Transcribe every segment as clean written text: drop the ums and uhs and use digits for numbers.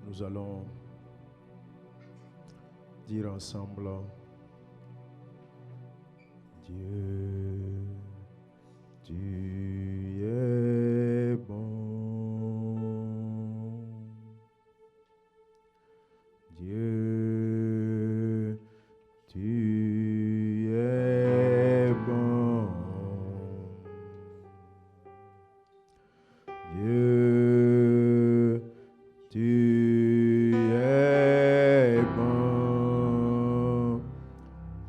Nous allons dire ensemble, Dieu, tu es bon. Dieu, tu es bon. Dieu, tu es bon.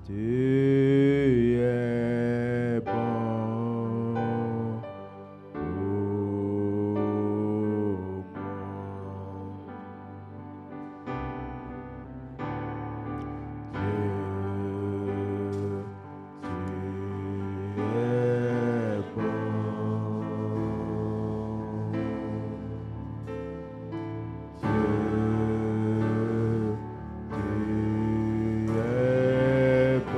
Tu es bon pour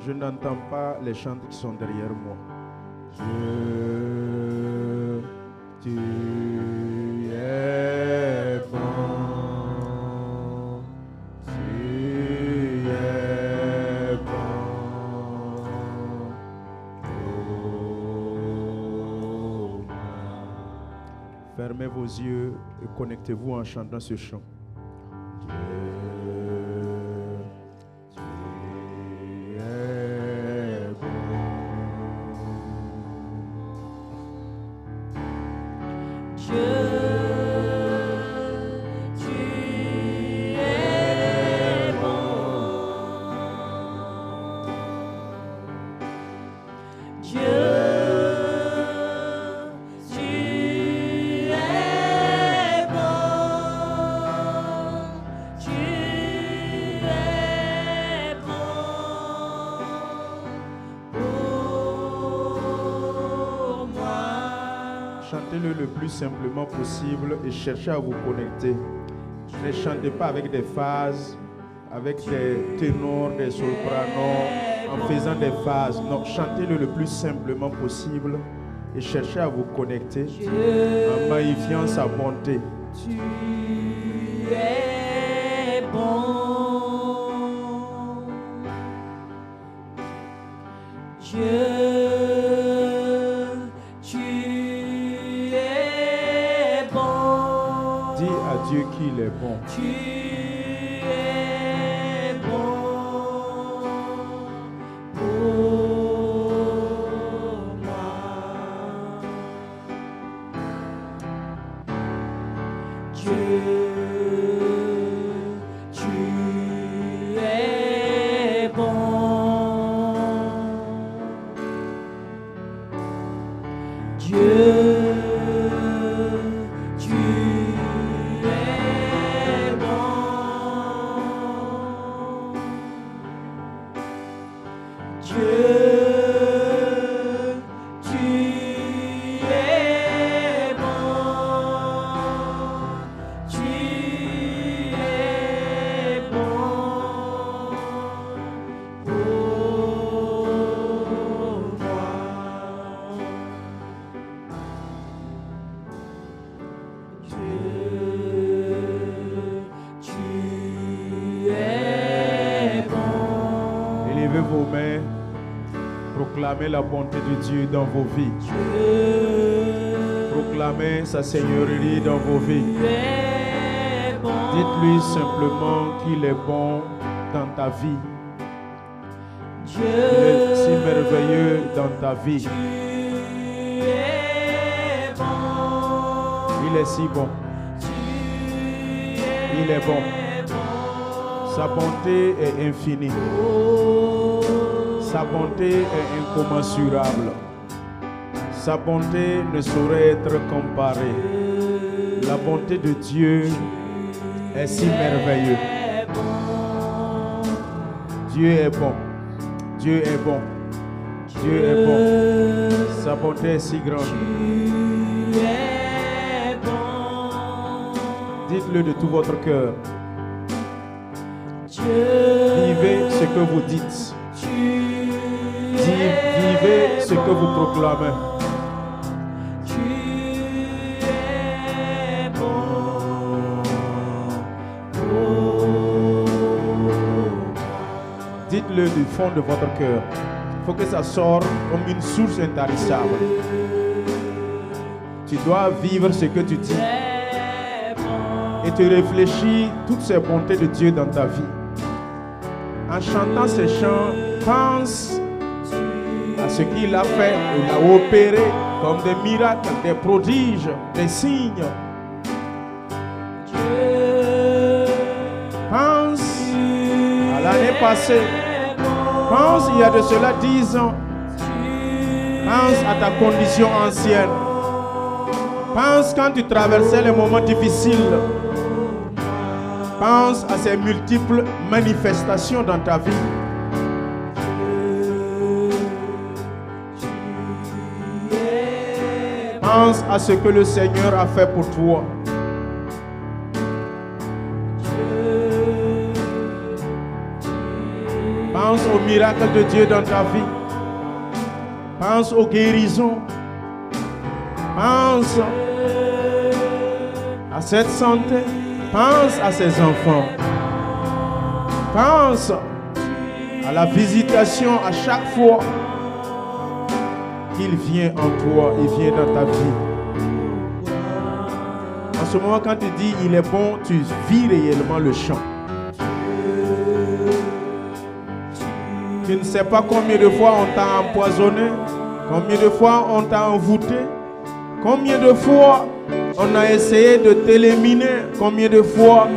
Je n'entends pas les chants qui sont derrière moi. Dieu, tu es bon. Tu es bon pour moi. Fermez vos yeux et connectez-vous en chantant ce chant. Chantez-le le plus simplement possible et cherchez à vous connecter. Ne chantez pas avec des phases, avec des ténors, des sopranos, en faisant des phases. Non, chantez-le le plus simplement possible et cherchez à vous connecter en magnifiant sa bonté. Tu es bon, Dieu. Dieu qu'il est bon. Tu es bon pour moi. Dieu, tu es bon. Dieu. Vos mains, proclamez la bonté de Dieu dans vos vies. Proclamez sa seigneurie dans vos vies. Dites-lui simplement qu'il est bon dans ta vie. Il est si merveilleux dans ta vie. Il est si bon. Il est bon. Sa bonté est infinie. Sa bonté est incommensurable. Sa bonté ne saurait être comparée. La bonté de Dieu est si merveilleuse. Dieu est bon. Dieu est bon. Dieu est bon. Sa bonté est si grande. Dites-le de tout votre cœur. Vivez ce que vous dites. Vivez ce que vous proclamez. Tu es bon. Dites-le du fond de votre cœur. Il faut que ça sorte comme une source intarissable. Tu dois vivre ce que tu dis. Et tu réfléchis toutes ces bontés de Dieu dans ta vie. En chantant ces chants, pense à ce qu'il a fait. Il a opéré comme des miracles, des prodiges, des signes. Pense à l'année passée. Pense il y a de cela 10 ans. Pense à ta condition ancienne. Pense quand tu traversais les moments difficiles. Pense à ces multiples manifestations dans ta vie. Pense à ce que le Seigneur a fait pour toi. Pense aux miracles de Dieu dans ta vie. Pense aux guérisons. Pense à cette santé. Pense à ses enfants. Pense à la visitation à chaque fois qu'il vient en toi, il vient dans ta vie. En ce moment, quand tu dis il est bon, tu vis réellement le chant. Tu ne sais pas combien de fois on t'a empoisonné, combien de fois on t'a envoûté, combien de fois on a essayé de t'éliminer, combien de fois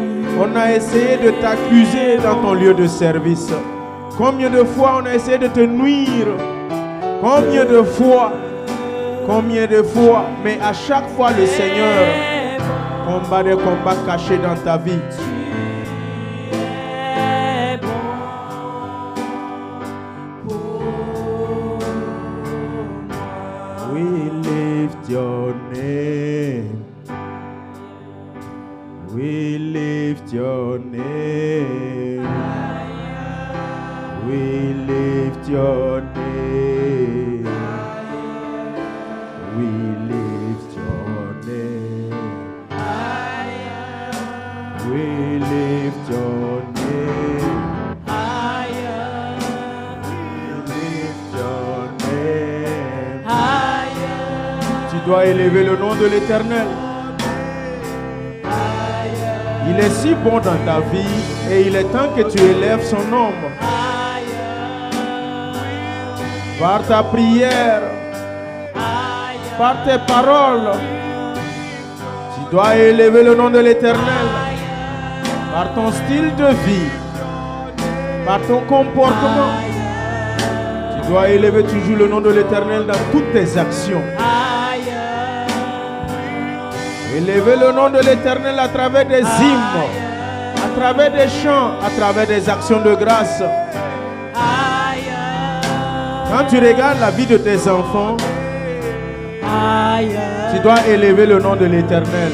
on a essayé de t'accuser dans ton lieu de service, combien de fois on a essayé de te nuire, combien de fois, mais à chaque fois le Seigneur combat des combats cachés dans ta vie. We lift your name. We lift your name. We lift your name. We lift your name. We lift your name. We lift your name. Tu dois élever le nom de l'Éternel. Il est si bon dans ta vie et il est temps que tu élèves son nom. Par ta prière, par tes paroles, tu dois élever le nom de l'Éternel. Par ton style de vie, par ton comportement, tu dois élever toujours le nom de l'Éternel dans toutes tes actions. Élevez le nom de l'Éternel à travers des hymnes, à travers des chants, à travers des actions de grâce. Quand tu regardes la vie de tes enfants, tu dois élever le nom de l'Éternel.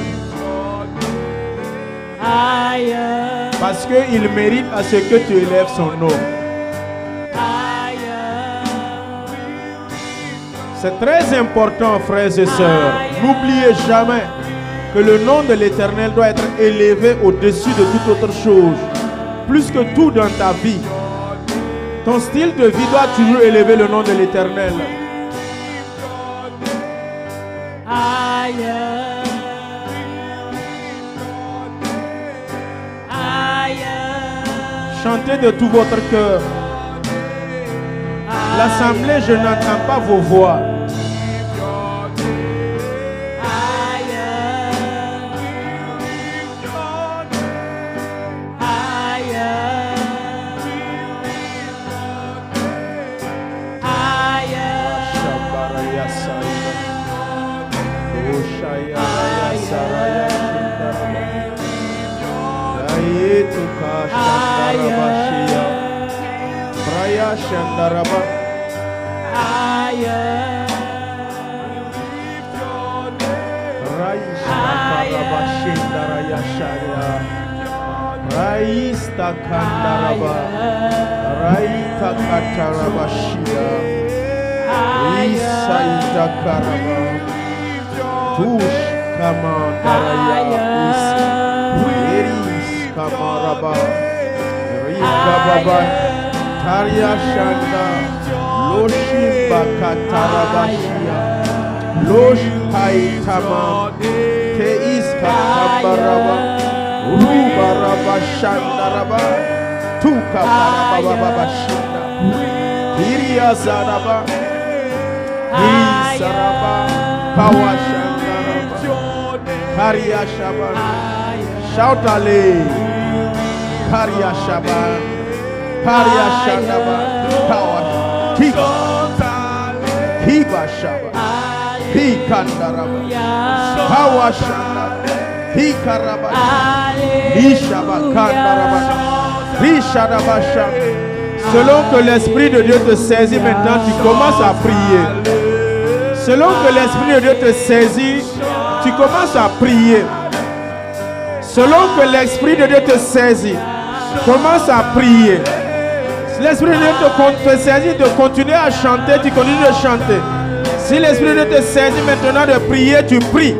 Parce qu'il mérite à ce que tu élèves son nom. C'est très important, frères et sœurs. N'oubliez jamais que le nom de l'Éternel doit être élevé au-dessus de toute autre chose. Plus que tout dans ta vie. Ton style de vie doit toujours élever le nom de l'Éternel. Chantez de tout votre cœur. L'assemblée, je n'entends pas vos voix. Shandaraba Raista Kandaraba Raita Katarabashia Isa Itakaraba Tush Kamandaraya Iris Kamaraba Rika Baba Haria Shanda, Loshi Bakatarabashia, Losh Haitama, Teis Katambaraba, Rubaraba Shandaraba, Tuka Barababa Shinda, Hiria Zaraba, Saraba, Power Shandaraba, Haria Shaban, shout Ale, Haria Shaban. Paria Shandaba, Power, Kiba Shaba, Pikandaraba, Power Shanda, Pikaraba, Ishaba Kandaraba, Rishadaba Shanda. Selon que l'Esprit de Dieu te saisit maintenant, tu commences à prier. Selon que l'Esprit de Dieu te saisit, tu commences à prier. Selon que l'Esprit de Dieu te saisit, commence à prier. L'Esprit de Dieu te saisit de continuer à chanter, tu continues de chanter. Si l'Esprit de Dieu te saisit maintenant de prier, tu pries.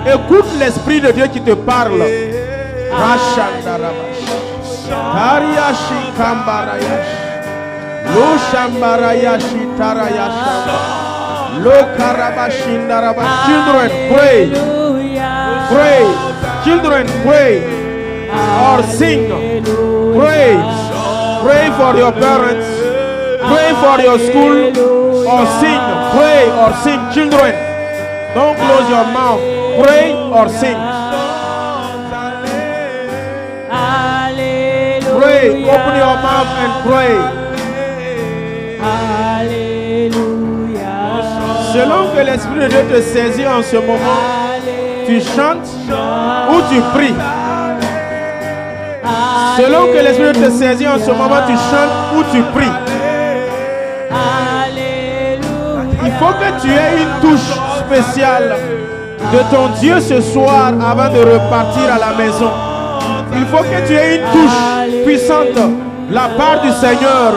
Écoute l'Esprit de Dieu qui te parle. Children, pray. Pray. Children, pray. Or sing. Pray. Pray for your parents, pray for your school, or sing, pray or sing. Children, don't close your mouth, pray or sing. Pray, open your mouth and pray. Selon que l'Esprit de Dieu te saisit en ce moment, tu chantes ou tu pries. Selon que l'Esprit te saisit en ce moment, tu chantes ou tu pries. Il faut que tu aies une touche spéciale de ton Dieu ce soir avant de repartir à la maison. Il faut que tu aies une touche puissante de la part du Seigneur.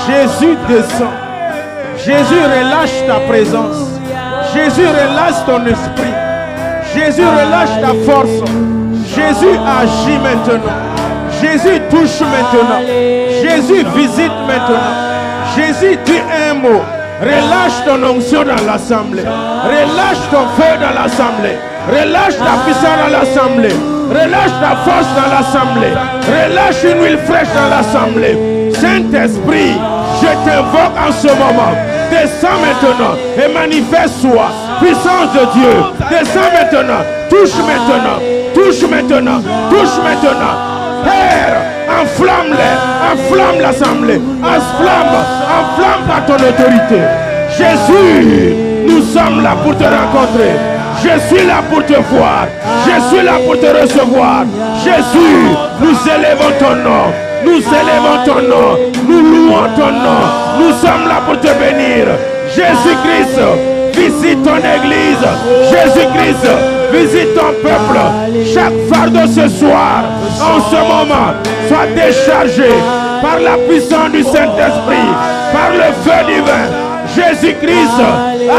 Jésus descend. Jésus relâche ta présence. Jésus relâche ton esprit. Jésus relâche ta force. Jésus agit maintenant. Jésus touche maintenant. Jésus visite maintenant. Jésus dit un mot. Relâche ton onction dans l'assemblée. Relâche ton feu dans l'assemblée. Relâche ta puissance dans l'assemblée. Relâche ta force dans l'assemblée. Relâche une huile fraîche dans l'assemblée. Saint-Esprit, je t'invoque en ce moment. Descends maintenant et manifeste-toi. Puissance de Dieu. Descends maintenant. Touche maintenant. Touche maintenant. Touche maintenant. Père, enflamme-les. Enflamme l'assemblée. Enflamme par ton autorité. Jésus, nous sommes là pour te rencontrer. Je suis là pour te voir. Je suis là pour te recevoir. Jésus, nous élevons ton nom. Nous élevons ton nom. Nous louons ton nom. Nous sommes là pour te bénir. Jésus-Christ, visite ton église. Jésus-Christ, visite ton peuple. Chaque fardeau ce soir, en ce moment, soit déchargé par la puissance du Saint-Esprit, par le feu divin. Jésus-Christ,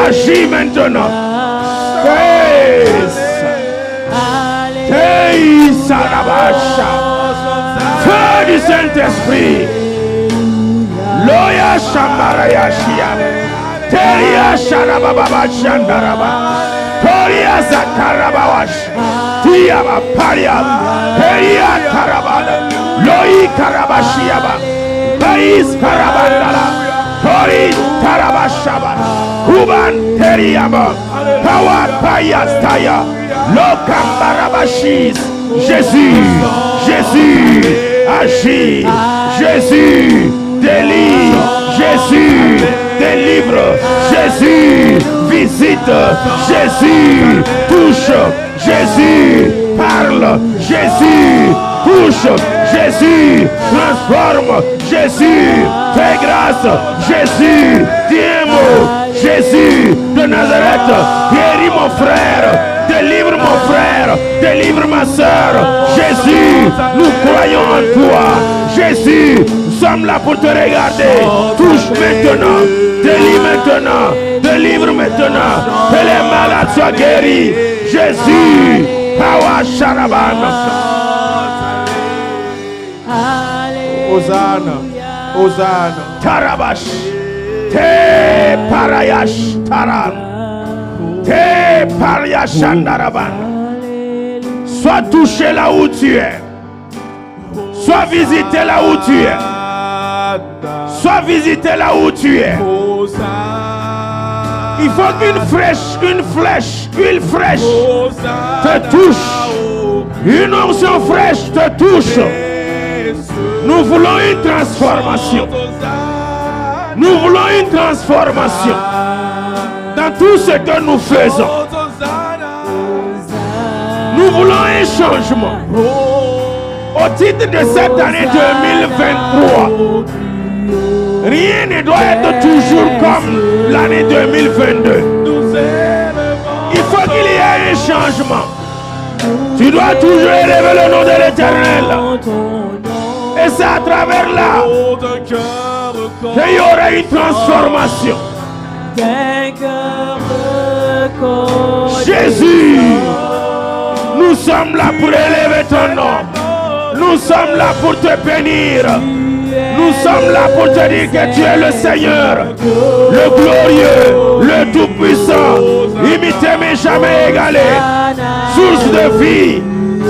agis maintenant. Feu du Saint-Esprit. Loya Shambaraya Shiam. Teria Sharababa Shandaraba. Toria Zakarabawash. Tiaba Pariam. Teria Karabada. Loi Karabashiaba. Pais Karabandala. Tori Karabashaba. Kuban Teriaba. Power Payastaya. Lokambarabashis. Jésus, Jésus, agis. Jésus, délivre. Jésus, délivre. Jésus, visite. Jésus, touche. Jésus, parle. Jésus, touche. Jésus, transforme. Jésus, fais grâce. Jésus, dis un mot. Jésus de Nazareth, guéris mon frère. Délivre mon frère, délivre ma soeur. Jésus, nous croyons en toi. Jésus, nous sommes là pour te regarder. Touche maintenant, délivre maintenant, délivre maintenant. Que les malades soient guéris. Jésus, Power Sharaban. Hosanna. Hosanna. Tarabash. Te parayash taram. Te parayashandaraban. Sois touché là où tu es. Sois visité là où tu es. Sois visité là où tu es. Il faut qu'une flèche te touche. Une onction fraîche te touche. Nous voulons une transformation. Nous voulons une transformation dans tout ce que nous faisons. Nous voulons un changement. Au titre de cette année 2023, rien ne doit être toujours comme l'année 2022. Il faut qu'il y ait un changement. Tu dois toujours élever le nom de l'Éternel. Et c'est à travers là qu'il y aura une transformation. Jésus, nous sommes là pour élever ton nom. Nous sommes là pour te bénir. Nous sommes là pour te dire que tu es le Seigneur, le glorieux, le tout-puissant, imité mais jamais égalé, source de vie,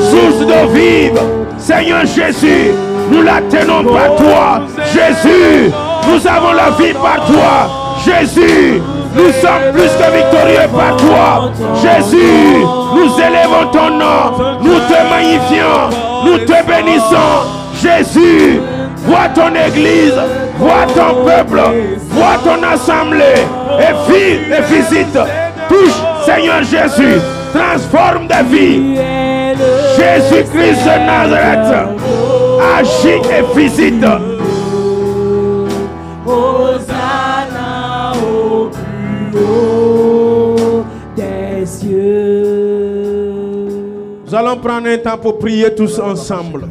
source d'eau vive. Seigneur Jésus, nous la tenons par toi. Jésus, nous avons la vie par toi. Jésus, nous sommes plus que victorieux par toi. Jésus, nous élevons ton nom, nous te magnifions, nous te bénissons. Jésus, vois ton église, vois ton peuple, vois ton assemblée et visite. Touche, Seigneur Jésus, transforme des vies. Jésus-Christ de Nazareth, agis et visite. Hosanna au plus haut des cieux. Nous allons prendre un temps pour prier tous ensemble.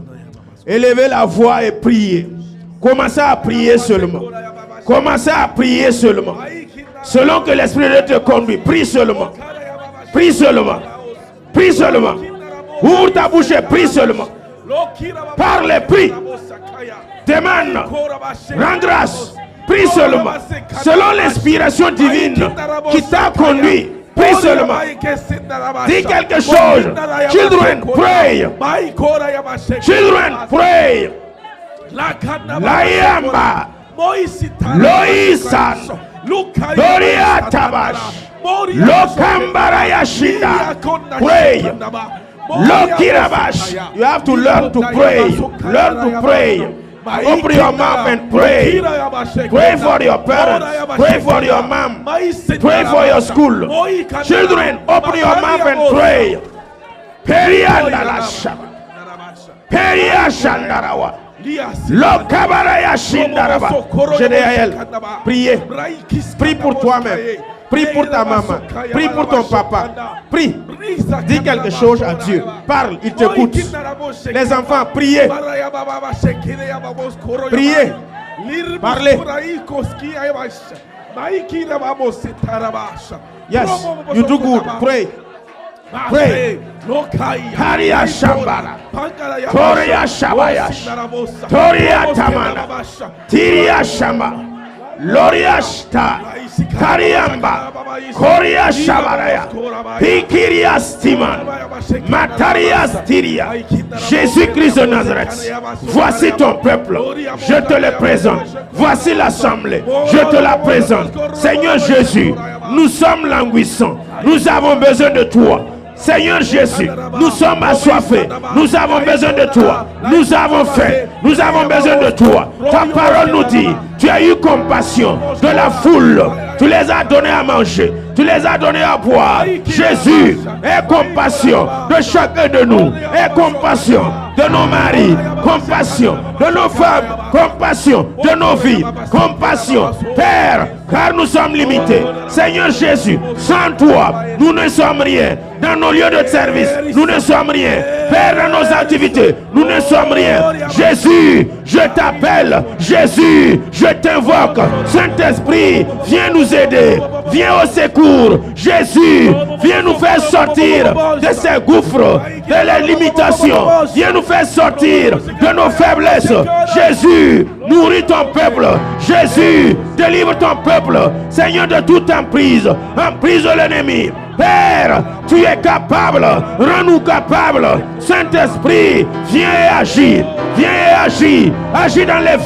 Élevez la voix et priez. Commencez à prier seulement. Commencez à prier seulement. Selon que l'Esprit de Dieu te conduit. Prie seulement. Prie seulement. Prie seulement. Ouvre ta bouche et prie seulement. Parle et prie. Demande. Rends grâce. Prie seulement. Selon l'inspiration divine qui t'a conduit. Prie seulement. Dis quelque chose. Children, pray. Children, pray. Layamba. Loisan. Doria Tabash. Lokambara Yashida. Pray. Lokirabash. You have to learn to pray. Learn to pray. Open your mouth and pray. Pray for your parents. Pray for your mom. Pray for your school. Children, open your mouth and pray. Peria Shandarawa. Lokabaraya Shindaraba. Généal, priez. Prie pour toi-même. Prie pour ta maman. Prie pour ton papa. Prie. Dis quelque chose à Dieu. Parle, il t'écoute. Les enfants, priez. Priez. Parlez. Yes, you do good. Pray. Pray. Haria Shambara. Toria Shabayash. Toria Tamana. Tiria Shama. Loriashta. Kariamba. Koria Shabaraya. Pikiria Stiman. Mataria Stiria. Jésus-Christ de Nazareth. Voici ton peuple. Je te le présente. Voici l'assemblée. Je te la présente. Seigneur Jésus, nous sommes languissants. Nous avons besoin de toi. Seigneur Jésus, nous sommes assoiffés. Nous avons besoin de toi. Nous avons faim. Nous avons besoin de toi. Ta parole nous dit, tu as eu compassion de la foule. Tu les as donnés à manger. Tu les as donnés à boire. Jésus, aie compassion de chacun de nous. Aie compassion de nos maris. Compassion de nos femmes. Compassion de nos vies. Compassion, Père, car nous sommes limités. Seigneur Jésus, sans toi, nous ne sommes rien. Dans nos lieux de service, nous ne sommes rien. Père, dans nos activités, nous ne sommes rien. Jésus, je t'appelle. Jésus, je t'invoque. Saint-Esprit, viens nous aider. viens au secours. Jésus, viens nous faire sortir de ces gouffres, de les limitations. Viens nous faire sortir de nos faiblesses. Jésus, nourris ton peuple. Jésus, délivre ton peuple. Seigneur, de toute emprise de l'ennemi. Père, tu es capable, rends-nous capables. Saint-Esprit, viens et agis, agis dans les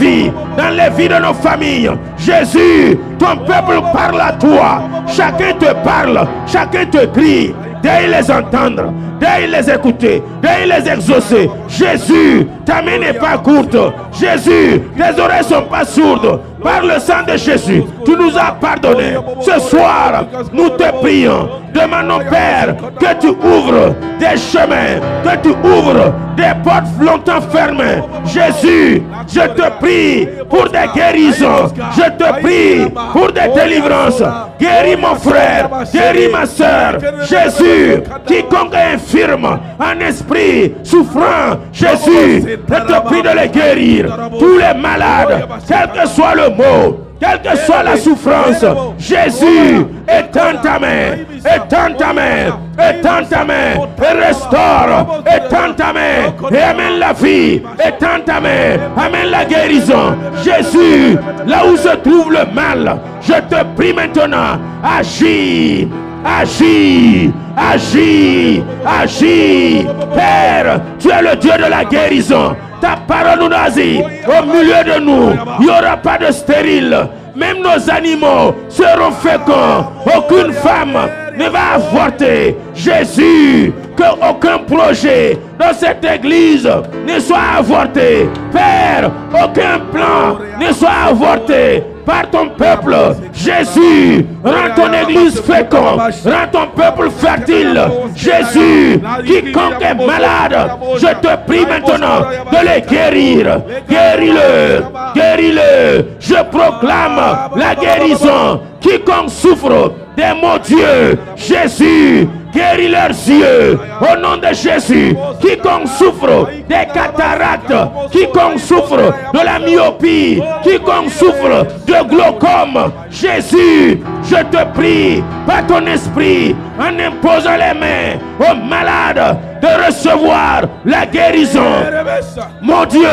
vies de nos familles. Jésus, ton peuple parle à toi, chacun te parle, chacun te crie. Dès les entendre, dès les écouter, dès les exaucer. Jésus, ta main n'est pas courte. Jésus, tes oreilles ne sont pas sourdes. Par le sang de Jésus, tu nous as pardonné. Ce soir, nous te prions. Demandons, Père, que tu ouvres des chemins, que tu ouvres des portes longtemps fermées. Jésus, je te prie pour des guérisons. Je te prie pour des délivrances. Guéris mon frère, guéris ma soeur. Jésus, quiconque est infirme, en esprit, souffrant, Jésus, je te prie de les guérir. Tous les malades, quel que soit le mot, quelle que soit la souffrance, Jésus, étends ta main, étends ta main, étends ta main, et restaure, étends ta main, et amène la vie, étends ta main, amène la guérison. Jésus, là où se trouve le mal, je te prie maintenant, agis, agis, agis, agis. Père, tu es le Dieu de la guérison. Ta parole nous a dit, au milieu de nous, il n'y aura pas de stérile. Même nos animaux seront féconds. Aucune femme ne va avorter. Jésus, qu'aucun projet dans cette église ne soit avorté. Père, aucun plan ne soit avorté par ton peuple. Jésus, rends ton église féconde, rends ton peuple fertile. Jésus, quiconque est malade, je te prie maintenant de les guérir. Guéris-le, guéris-le. Je proclame la guérison. Quiconque souffre des maux Dieu, Jésus, guéris leurs yeux au nom de Jésus. Quiconque souffre des cataractes, quiconque souffre de la myopie, quiconque souffre de glaucome, Jésus, je te prie par ton esprit, en imposant les mains aux malades, de recevoir la guérison. Mon Dieu,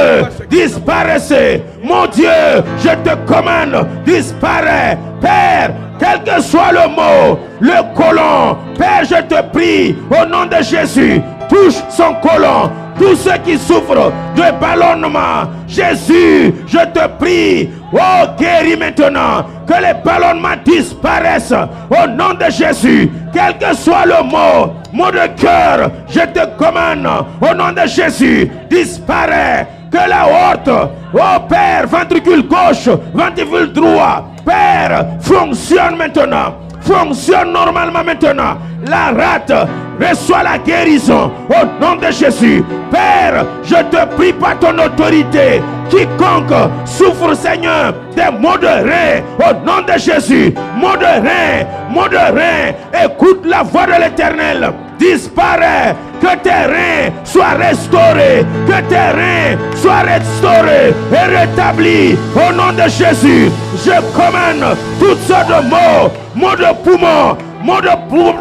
disparaissez. Mon Dieu, je te commande, disparaît. Père, quel que soit le mot, le côlon, Père, je te prie, au nom de Jésus, touche son côlon. Tous ceux qui souffrent de ballonnement, Jésus, je te prie, oh, guéris maintenant, que les ballonnements disparaissent au nom de Jésus. Quel que soit le mot de cœur, je te commande, au nom de Jésus, disparaît. Que la horte, oh Père, ventricule gauche, ventricule droit, Père, fonctionne maintenant. Fonctionne normalement maintenant. La rate reçoit la guérison au nom de Jésus. Père, je te prie par ton autorité. Quiconque souffre, Seigneur, des maux de rein, au nom de Jésus. Maux de rein, écoute la voix de l'Éternel. Disparaît, que tes reins soient restaurés, que tes reins soient restaurés et rétablis au nom de Jésus. Je commande toutes sortes de maux de poumons, maux de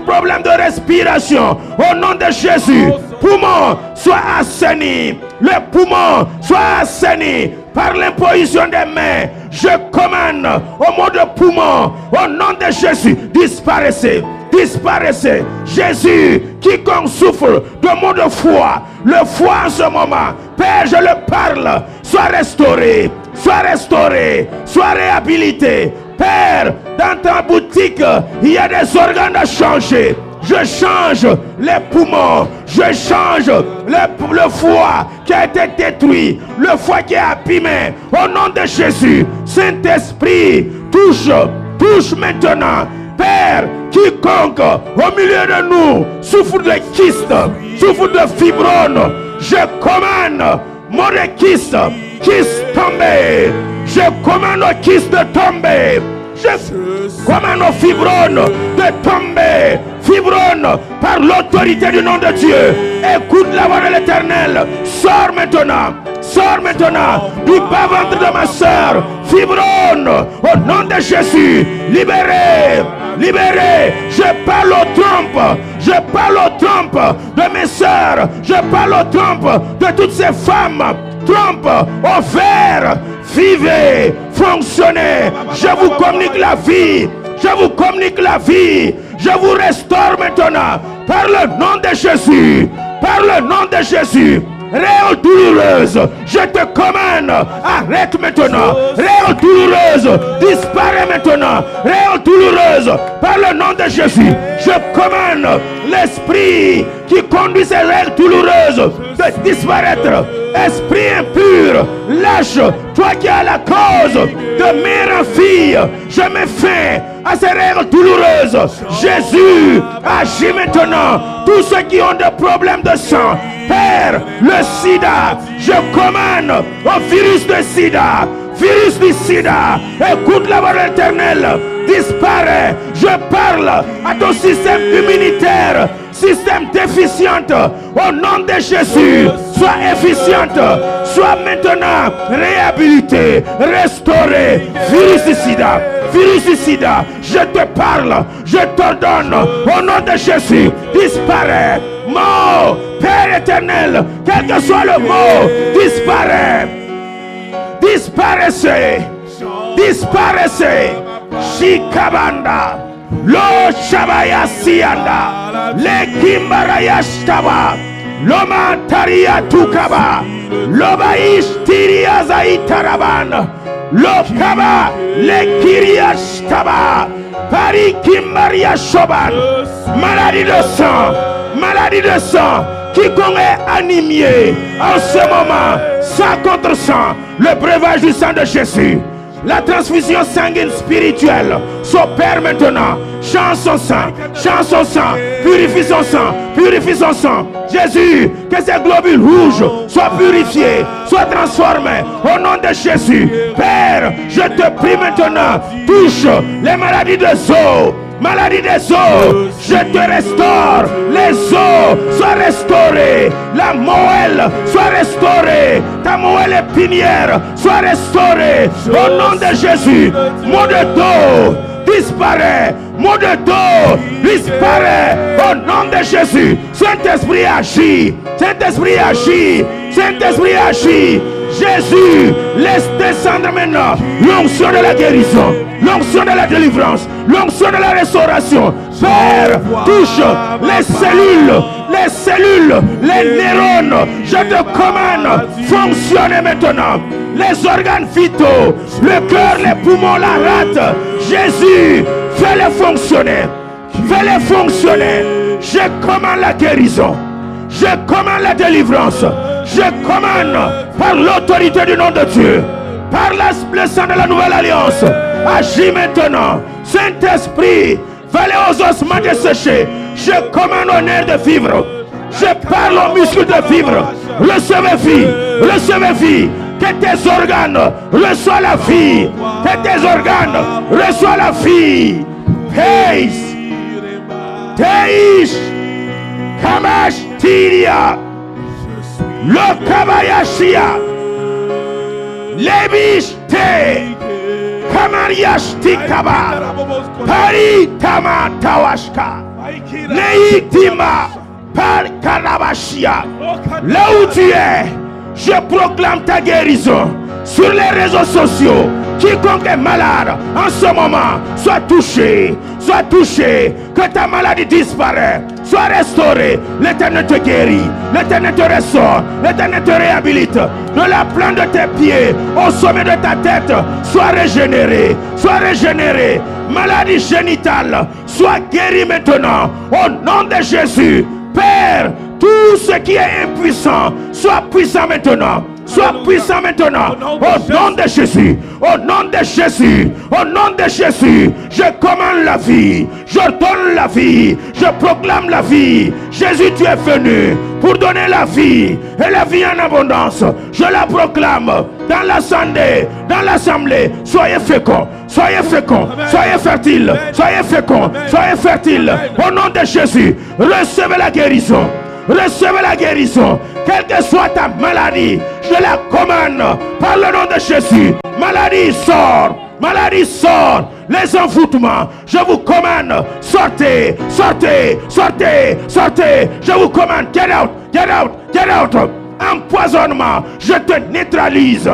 problèmes de respiration au nom de Jésus. Poumons soient assainis, les poumons soient assainis par l'imposition des mains. Je commande au mot de poumons au nom de Jésus, disparaissez. Disparaissez. Jésus, quiconque souffre de maux de foie, le foie en ce moment, Père, je le parle, soit restauré, soit réhabilité. Père, dans ta boutique, il y a des organes à changer. Je change les poumons, je change le foie qui a été détruit, le foie qui est abîmé. Au nom de Jésus, Saint-Esprit, touche maintenant. Père, quiconque au milieu de nous souffre de kyste, souffre de fibrome, je commande mon kyste tomber. Je commande au kyste de tomber. Je commande au fibrome de tomber. Fibrome par l'autorité du nom de Dieu. Écoute la voix de l'Éternel. Sors maintenant du bas-ventre de ma soeur. Fibrome au nom de Jésus. Libéré. libéré. Je parle aux trompes. Je parle aux trompes de mes sœurs. Je parle aux trompes de toutes ces femmes. Trompes, offert, vivez, fonctionnez. Je vous communique la vie. Je vous communique la vie. Je vous restaure maintenant. Par le nom de Jésus. Par le nom de Jésus. Réelle douloureuse, je te commande, arrête maintenant. Réelle douloureuse, disparaît maintenant. Réelle douloureuse, par le nom de Jésus, je commande l'esprit qui conduit ces règles douloureuses de disparaître. Esprit impur, lâche, toi qui as la cause de mère en fille, je mets fin à ces règles douloureuses. Jésus, agis maintenant. Tous ceux qui ont des problèmes de sang, Père, le sida, je commande au virus de sida, virus du sida, écoute la parole éternelle, disparaît. Je parle à ton système immunitaire, système déficient, au nom de Jésus, sois efficiente, sois maintenant réhabilité, restauré. Virus du sida, virus du sida, je te parle, je t'ordonne, au nom de Jésus, disparaît. Mot, Père éternel, quel que soit le mot, disparaît. Disparaissez, disparaissez. Shikabanda, lo shabaya sianda, le kimbaraya shtaba, loma taria tukaba, lobaish tiria zaitaraban, lokaba, le kiria shtaba, pari kimbaria shoban, maladie de sang, maladie de sang. Quiconque est animé en ce moment, sang contre sang, le breuvage du sang de Jésus, la transfusion sanguine spirituelle s'opère maintenant. Change son sang, purifie son sang, purifie son sang. Jésus, que ces globules rouges soient purifiés, soient transformés au nom de Jésus. Père, je te prie maintenant, touche les maladies des os. Maladie des os, je te restaure. Les os soient restaurés. La moelle soit restaurée. Ta moelle épinière soit restaurée. Au nom de Jésus, maux de dos disparaît. Maux de dos disparaît. Au nom de Jésus, Saint-Esprit agit. Saint-Esprit agit. Saint-Esprit agit. Jésus, laisse descendre maintenant l'onction de la guérison, l'onction de la délivrance, l'onction de la restauration. Père, touche les cellules, les neurones. Je te commande, fonctionnez maintenant. Les organes vitaux, le cœur, les poumons, la rate. Jésus, fais-les fonctionner. Fais-les fonctionner. Je commande la guérison. Je commande la délivrance. Je commande par l'autorité du nom de Dieu, par le sang de la nouvelle alliance, agis maintenant. Saint-Esprit, va aller aux ossements desséchés. Je commande au nerf de vivre. Je parle aux muscles de vivre. Recevez vie, recevez vie. Que tes organes reçoivent la vie. Que tes organes reçoivent la vie. Peace. Teish. Kamash Tiria. Le Kabayashia. Lebishte. Kamariashtikaba. Paritama Tawashka. Leitima. Par Karabashia. Là où tu es, je proclame ta guérison sur les réseaux sociaux. Quiconque est malade en ce moment, soit touché, que ta maladie disparaisse, soit restaurée. L'Éternel te guérit, l'Éternel te restaure, l'Éternel te réhabilite. De la plante de tes pieds au sommet de ta tête, sois régénéré, maladie génitale, sois guéri maintenant, au nom de Jésus. Père, tout ce qui est impuissant, sois puissant maintenant. Sois puissant maintenant. Au nom de Jésus. Au nom de Jésus. Au nom de Jésus. Je commande la vie. J'ordonne la vie. Je proclame la vie. Jésus, tu es venu pour donner la vie. Et la vie en abondance. Je la proclame dans l'assemblée. Dans l'assemblée. Soyez féconds. Soyez féconds. Soyez fertiles. Soyez féconds. Soyez fertiles. Au nom de Jésus. Recevez la guérison. Recevez la guérison. Quelle que soit ta maladie, je Je la commande par le nom de Jésus. Maladie sort. Maladie sort. Les envoûtements, je vous commande, sortez, sortez, sortez, sortez. Je vous commande, get out, get out, get out. Empoisonnement, je te neutralise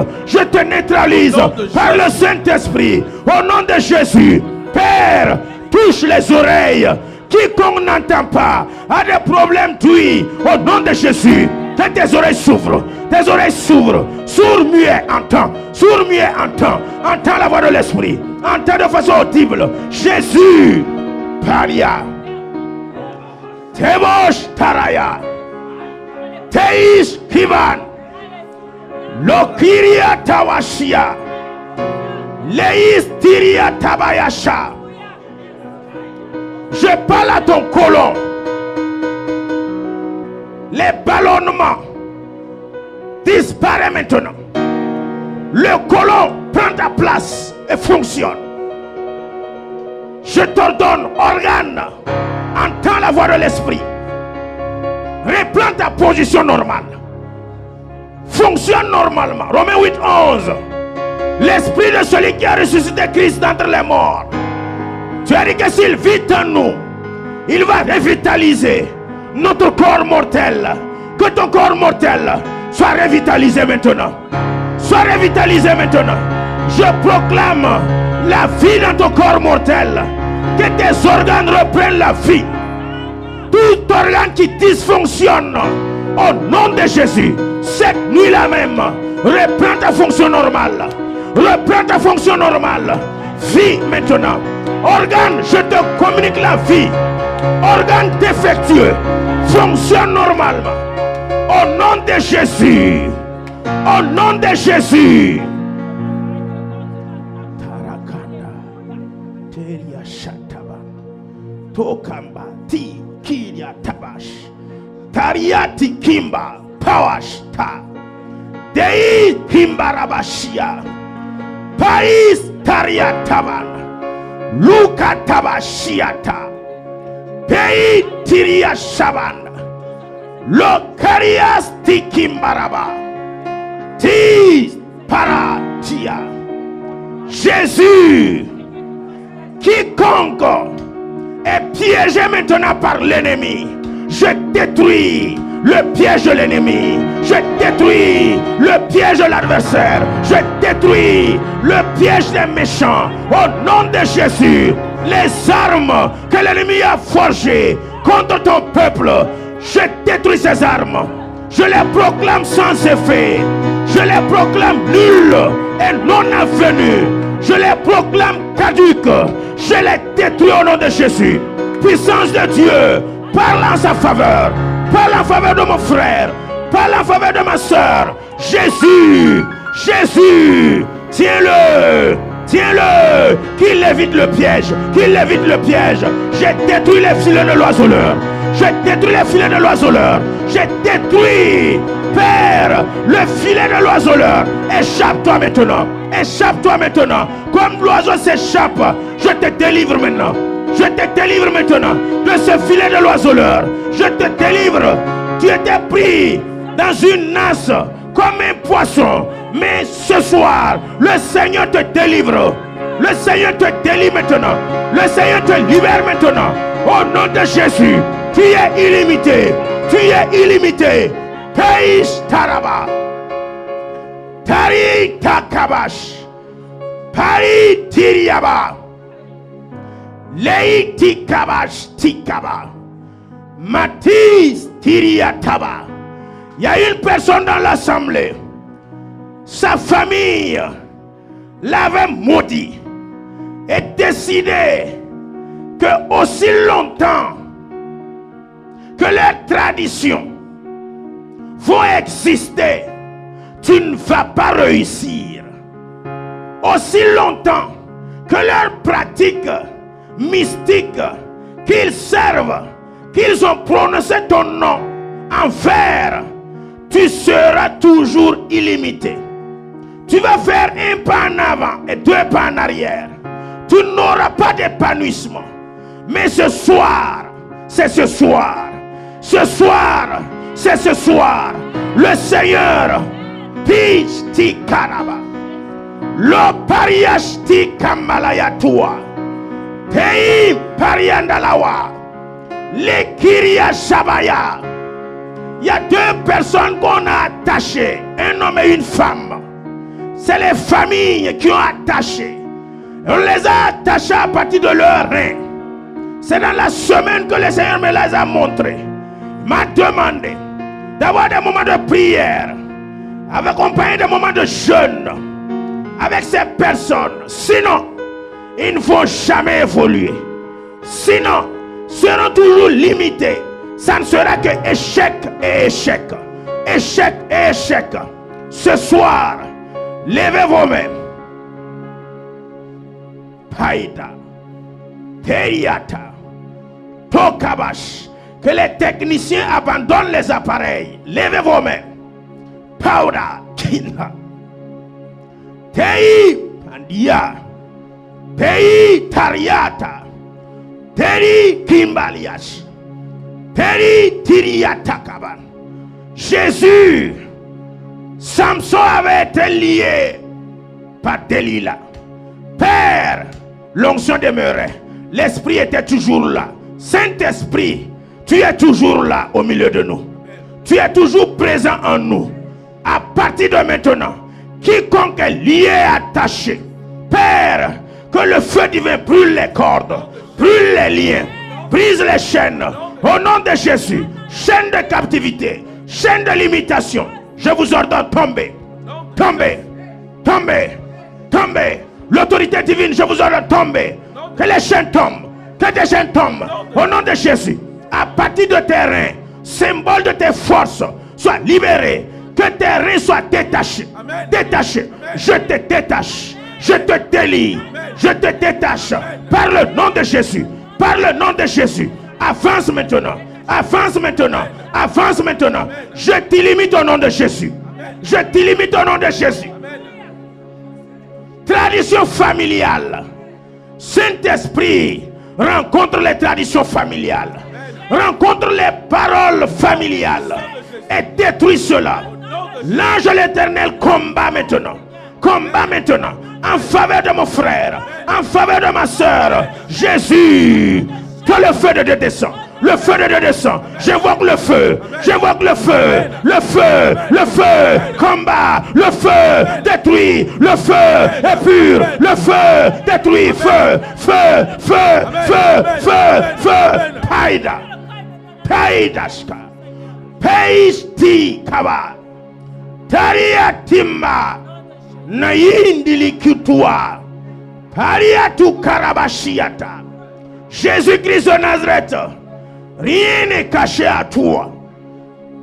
par le Saint-Esprit. Au nom de Jésus, Père, touche les oreilles. Quiconque n'entend pas a des problèmes, oui, au nom de Jésus. Que tes oreilles s'ouvrent, tes oreilles s'ouvrent. Sourd-muet entend, sourd-muet entend. Entend la voix de l'Esprit, entend de façon audible. Jésus, Paria, Tebosh Taraya, Teish Kivan, Lokiria Tawashia, Leis Tiria Tabayasha. Je parle à ton côlon. Les ballonnements disparaissent maintenant. Le côlon prend ta place et fonctionne. Je t'ordonne, organe, entends la voix de l'Esprit. Reprends ta position normale. Fonctionne normalement. Romains 8, 11. L'Esprit de celui qui a ressuscité Christ d'entre les morts. Tu as dit que s'il vit en nous, il va revitaliser notre corps mortel. Que ton corps mortel soit revitalisé maintenant. Sois revitalisé maintenant. Je proclame la vie dans ton corps mortel. Que tes organes reprennent la vie. Tout organe qui dysfonctionne, au nom de Jésus, cette nuit-là même, reprends ta fonction normale. Reprends ta fonction normale. Vie maintenant. Organe, je te communique la vie. Organe défectueux, fonctionne normalement. Au nom de Jésus. Au nom de Jésus. Tarakanda, Teria Shataba, Tokamba, Ti Kiria Tabash, Tariati Kimba, Pawash Ta, Dei Kimba Rabashia, Pais Taria Taban, Luka Tabashiata, Pei Tiria Shaban, Lokarias Tikimbaraba, Tis Paratia. Jésus, quiconque est piégé maintenant par l'ennemi, je détruis le piège de l'ennemi, je détruis le piège de l'adversaire, je détruis le piège des méchants. Au nom de Jésus, les armes que l'ennemi a forgées contre ton peuple, je détruis ces armes. Je les proclame sans effet. Je les proclame nulles et non avenues. Je les proclame caduques. Je les détruis au nom de Jésus. Puissance de Dieu, parle en sa faveur. Parle en faveur de mon frère. Parle en faveur de ma soeur. Jésus, Jésus, tiens-le. Tiens-le, qu'il évite le piège, qu'il évite le piège. J'ai détruit les filets de l'oiseleur. J'ai détruit les filets de l'oiseleur. J'ai détruit, Père, le filet de l'oiseleur. Échappe-toi maintenant. Échappe-toi maintenant. Comme l'oiseau s'échappe, je te délivre maintenant. Je te délivre maintenant de ce filet de l'oiseleur. Je te délivre. Tu étais pris dans une nasse comme un poisson. Mais ce soir, le Seigneur te délivre. Le Seigneur te délivre maintenant. Le Seigneur te libère maintenant. Au nom de Jésus, tu es illimité. Tu es illimité. Taish Taraba. Tari Takabash. Pari Tiriaba. Lei Tikabash Tikaba. Matis Tiriataba. Il y a une personne dans l'assemblée. Sa famille l'avait maudit et décidé que aussi longtemps que leurs traditions vont exister, tu ne vas pas réussir. Aussi longtemps que leurs pratiques mystiques qu'ils servent, qu'ils ont prononcé ton nom en fer, tu seras toujours illimité. Tu vas faire un pas en avant et deux pas en arrière. Tu n'auras pas d'épanouissement. Mais ce soir, c'est ce soir. Ce soir, c'est ce soir. Le Seigneur Pisti Karaba. Lo Pariasti Kamalayatua. Tei Pariandalawa. Les Kiria Shabaya. Il y a deux personnes qu'on a attachées, un homme et une femme. C'est les familles qui ont attaché. On les a attachés à partir de leur rein. C'est dans la semaine que le Seigneur me les a montrés. Il m'a demandé d'avoir des moments de prière, accompagné des moments de jeûne avec ces personnes. Sinon, ils ne vont jamais évoluer. Sinon, ils seront toujours limités. Ça ne sera que échec et échec. Échec et échec. Ce soir, levez vos mains. Païda. Teriata. Tokabash. Que les techniciens abandonnent les appareils. Levez vos mains. Pauda. Kina. Tei. Pandia. Tei. Tariata. Teri. Kimbaliash. Teri. Tiriatakaban. Jésus. Samson avait été lié par Delilah. Père, l'onction demeurait. L'esprit était toujours là. Saint-Esprit, tu es toujours là au milieu de nous. Tu es toujours présent en nous. À partir de maintenant, quiconque est lié, attaché, Père, que le feu divin brûle les cordes, brûle les liens, brise les chaînes. Au nom de Jésus, chaîne de captivité, chaîne de limitation, je vous ordonne tomber, tomber, tomber, tomber. L'autorité divine, je vous ordonne tomber. Que les chaînes tombent, que des chaînes tombent. Au nom de Jésus, à partir de tes reins, symbole de tes forces, soient libérés. Que tes reins soient détachés. Détachés. Je te détache. Je te délie. Je te détache. Par le nom de Jésus. Par le nom de Jésus. Avance maintenant. Avance maintenant. Avance maintenant. Je t'illimite au nom de Jésus. Je t'illimite au nom de Jésus. Tradition familiale. Saint-Esprit, rencontre les traditions familiales. Rencontre les paroles familiales. Et détruis cela. L'ange de l'Éternel combat maintenant. Combat maintenant. En faveur de mon frère. En faveur de ma soeur. Jésus. Que le feu de Dieu descend. Le feu de Dieu descend. J'invoque le feu. J'invoque le feu. Le feu. Le feu. Combat. Le feu. Détruit. Le feu est pur. Le feu. Détruit. Feu. Feu. Feu. Feu. Feu. Feu. Païda. Païdashka. Païsti kaba. Taria timba. Naïndili kutua. Pariatu karabashiata. Jésus-Christ de Nazareth. Rien n'est caché à toi.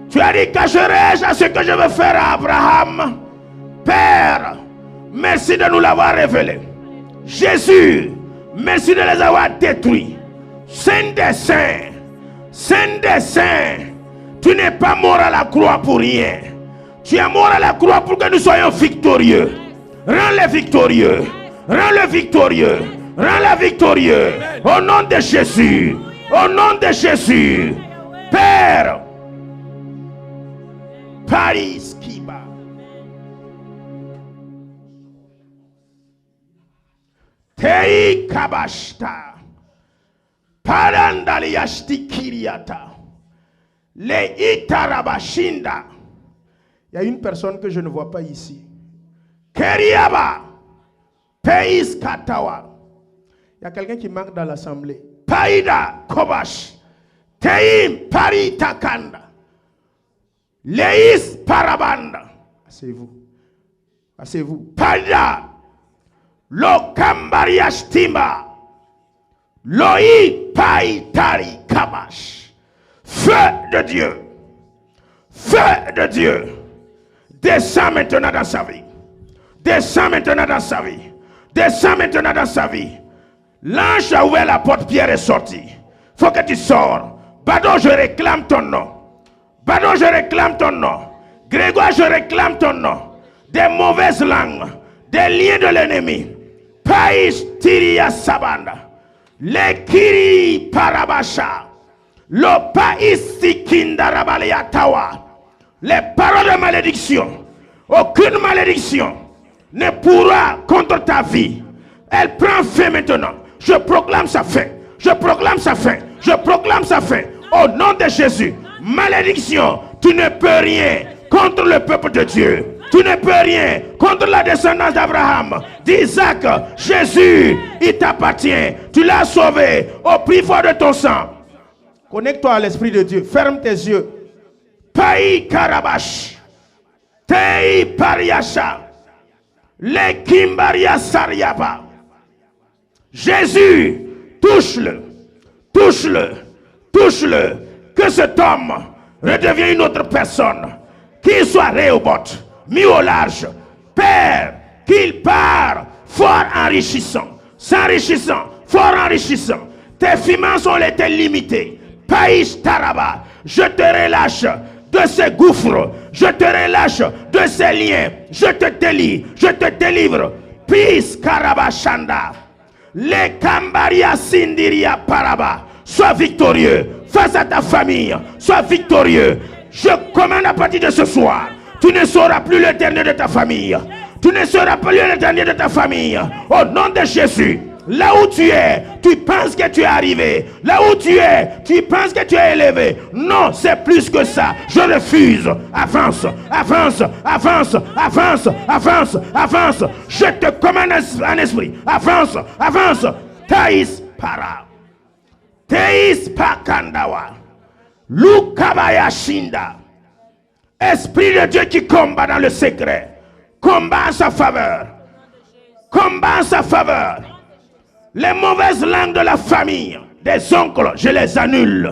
Tu as dit, cacherai-je à ce que je veux faire à Abraham? Père, merci de nous l'avoir révélé. Jésus, merci de les avoir détruits. Saint des saints, Saint des saints, tu n'es pas mort à la croix pour rien. Tu es mort à la croix pour que nous soyons victorieux. Rends-les victorieux. Rends-le victorieux. Rends-le victorieux. Au nom de Jésus. Au nom de Jésus, Père, Paris Kiba, Tei Kabashta, Parandaliashti Kiriata, Les Itarabashinda. Il y a une personne que je ne vois pas ici. Keriaba, Peis Katawa. Il y a quelqu'un qui manque dans l'assemblée. Païda Kobash, Teim Paritakanda, Leis Parabanda. Asseyez-vous. Asseyez-vous. Païda, Lokambariashtima, Loi Paitari Kabash. Feu de Dieu, feu de Dieu, descends maintenant dans sa vie. Descends maintenant dans sa vie. Descends maintenant dans sa vie. L'ange a ouvert la porte, Pierre est sorti. Faut que tu sors. Badon, je réclame ton nom. Badon, je réclame ton nom. Grégoire, je réclame ton nom. Des mauvaises langues, des liens de l'ennemi. Païs Tiria Sabanda. Les Kiri Parabasha. Le Païs Sikinda Rabalea Tawa. Les paroles de malédiction Aucune malédiction ne pourra contre ta vie. Elle prend fin maintenant. Je proclame sa fin. Je proclame sa fin. Je proclame sa fin. Au nom de Jésus. Malédiction, tu ne peux rien contre le peuple de Dieu. Tu ne peux rien contre la descendance d'Abraham, d'Isaac. Jésus, il t'appartient. Tu l'as sauvé au prix fort de ton sang. Connecte-toi à l'Esprit de Dieu. Ferme tes yeux. Pai Karabash. Tei Pariasha. Le Kimbaria Sariaba. Jésus, touche-le. Touche-le. Touche-le. Que cet homme redevienne une autre personne. Qu'il soit Réhoboth, mis au large. Père, qu'il part fort enrichissant. S'enrichissant, fort enrichissant. Tes finances ont été limitées. Païs Taraba, je te relâche de ces gouffres. Je te relâche de ces liens. Je te délie, je te délivre. Peace Karabashanda. Les Kambaria Sindiria Paraba. Sois victorieux face à ta famille. Sois victorieux. Je commande à partir de ce soir. Tu ne seras plus le dernier de ta famille. Tu ne seras plus le dernier de ta famille. Au nom de Jésus. Là où tu es, tu penses que tu es arrivé. Là où tu es, tu penses que tu es élevé. Non, c'est plus que ça. Je refuse. Avance, avance, avance, avance, avance, avance. Je te commande en esprit. Avance, avance. Taïs para. Taïs pakandawa. Lukabaya shinda. Esprit de Dieu qui combat dans le secret. Combat en sa faveur. Combat en sa faveur. Les mauvaises langues de la famille, des oncles, je les annule.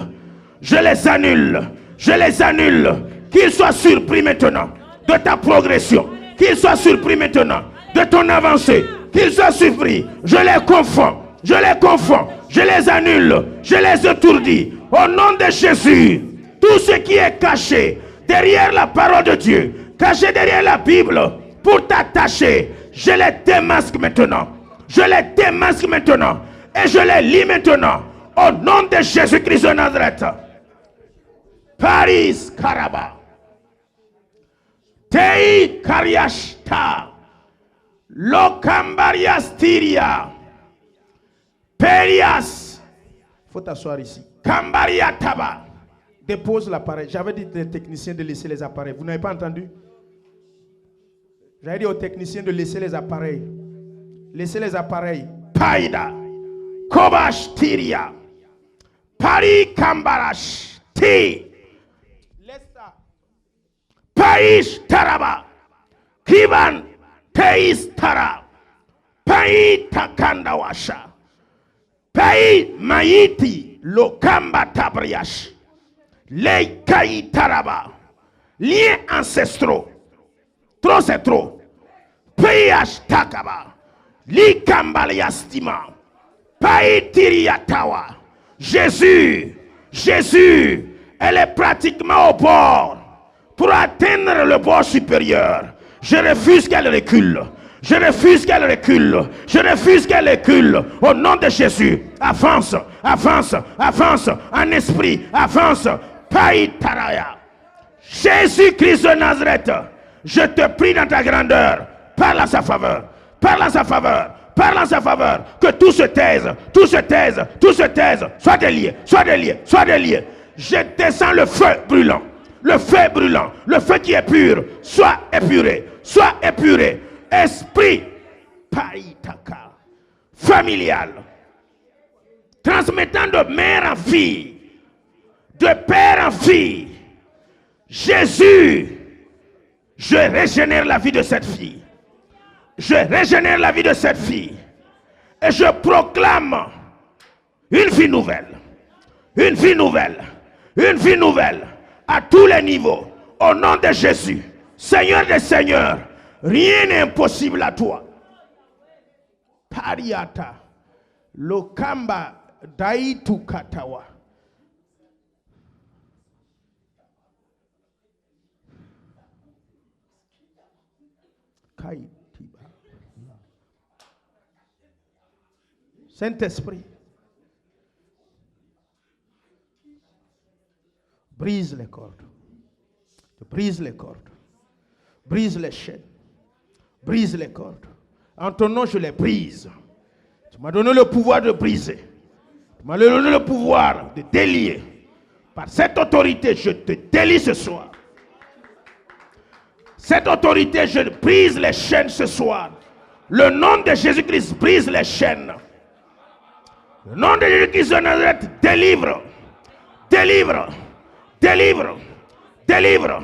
Je les annule. Je les annule. Qu'ils soient surpris maintenant de ta progression. Qu'ils soient surpris maintenant de ton avancée. Qu'ils soient surpris. Je les confonds. Je les confonds. Je les annule. Je les étourdis. Au nom de Jésus, tout ce qui est caché derrière la parole de Dieu, caché derrière la Bible, pour t'attacher, je les démasque maintenant. Je les démasque maintenant. Et je les lis maintenant. Au nom de Jésus-Christ de Nazareth. Paris Karaba. Tei Kariashta. Lokambarias Tiria. Perias. Faut t'asseoir ici. Kambaria Taba. Dépose l'appareil. J'avais dit aux techniciens de laisser les appareils. Vous n'avez pas entendu? J'avais dit aux techniciens de laisser les appareils. Laissez les appareils. Paida. Kobash Tiria. Pari Kambarash. Ti. Laisse ça. Paish Taraba. Kiban. Teis Tara. Pai Takandawasha. Pai Maiti. Lokamba Tabriash. Les Kai Taraba. Liens ancestraux. Trop c'est trop. Paish Takaba. Likambaliastima. Paitiriatawa. Jésus, Jésus, elle est pratiquement au bord pour atteindre le bord supérieur. Je refuse qu'elle recule. Je refuse qu'elle recule. Je refuse qu'elle recule. Au nom de Jésus, avance, avance, avance en esprit, avance. Paitaraya. Jésus-Christ de Nazareth, je te prie dans ta grandeur, parle à sa faveur. Parle en sa faveur, parle en sa faveur, que tout se taise, tout se taise, tout se taise, soit délié, soit délié, soit délié. Je descends le feu brûlant, le feu brûlant, le feu qui est pur, soit épuré, soit épuré. Esprit, païtaka, familial, transmettant de mère en fille, de père en fille. Jésus, je régénère la vie de cette fille. Je régénère la vie de cette fille. Et je proclame une vie nouvelle. Une vie nouvelle. Une vie nouvelle. À tous les niveaux. Au nom de Jésus. Seigneur des seigneurs. Rien n'est impossible à toi. Pariata. Lokamba daitu katawa. Kai. Saint-Esprit, brise les cordes. Brise les cordes. Brise les chaînes. Brise les cordes. En ton nom, je les brise. Tu m'as donné le pouvoir de briser. Tu m'as donné le pouvoir de délier. Par cette autorité, je te délie ce soir. Cette autorité, je brise les chaînes ce soir. Le nom de Jésus-Christ brise les chaînes. Le nom de Jésus-Christ de Nazareth délivre. Délivre. Délivre. Délivre.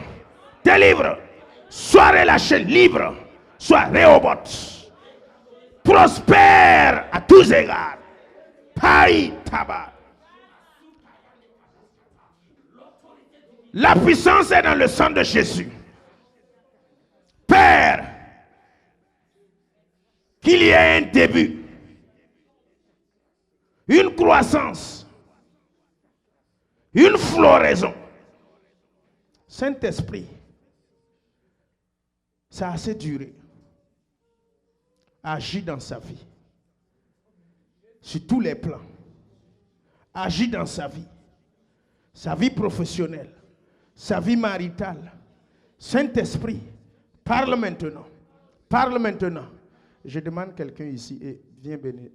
Délivre. Sois relâché, libre. Sois Rehoboth. Prospère à tous égards. Paï tabac. La puissance est dans le sang de Jésus. Père, qu'il y ait un début, une croissance, une floraison. Saint-Esprit, ça a assez duré. Agis dans sa vie, sur tous les plans. Agis dans sa vie professionnelle, sa vie maritale. Saint-Esprit, parle maintenant. Parle maintenant. Je demande quelqu'un ici et viens bénir.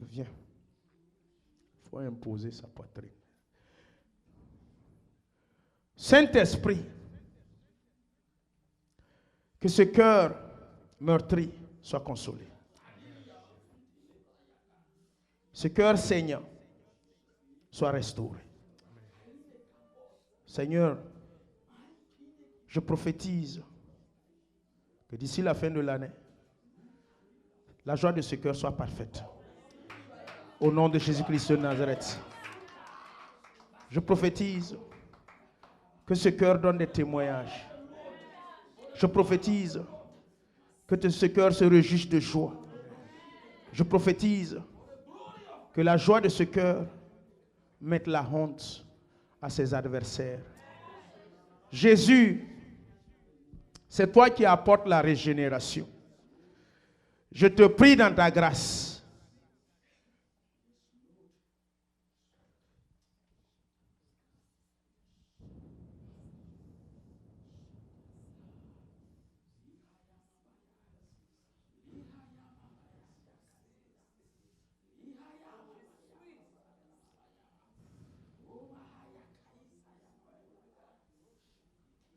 Viens. Il faut imposer sa poitrine. Saint-Esprit, que ce cœur meurtri soit consolé. Ce cœur saignant soit restauré. Seigneur, je prophétise que d'ici la fin de l'année, la joie de ce cœur soit parfaite. Au nom de Jésus-Christ de Nazareth. Je prophétise que ce cœur donne des témoignages. Je prophétise que ce cœur se réjouisse de joie. Je prophétise que la joie de ce cœur mette la honte à ses adversaires. Jésus, c'est toi qui apportes la régénération. Je te prie dans ta grâce.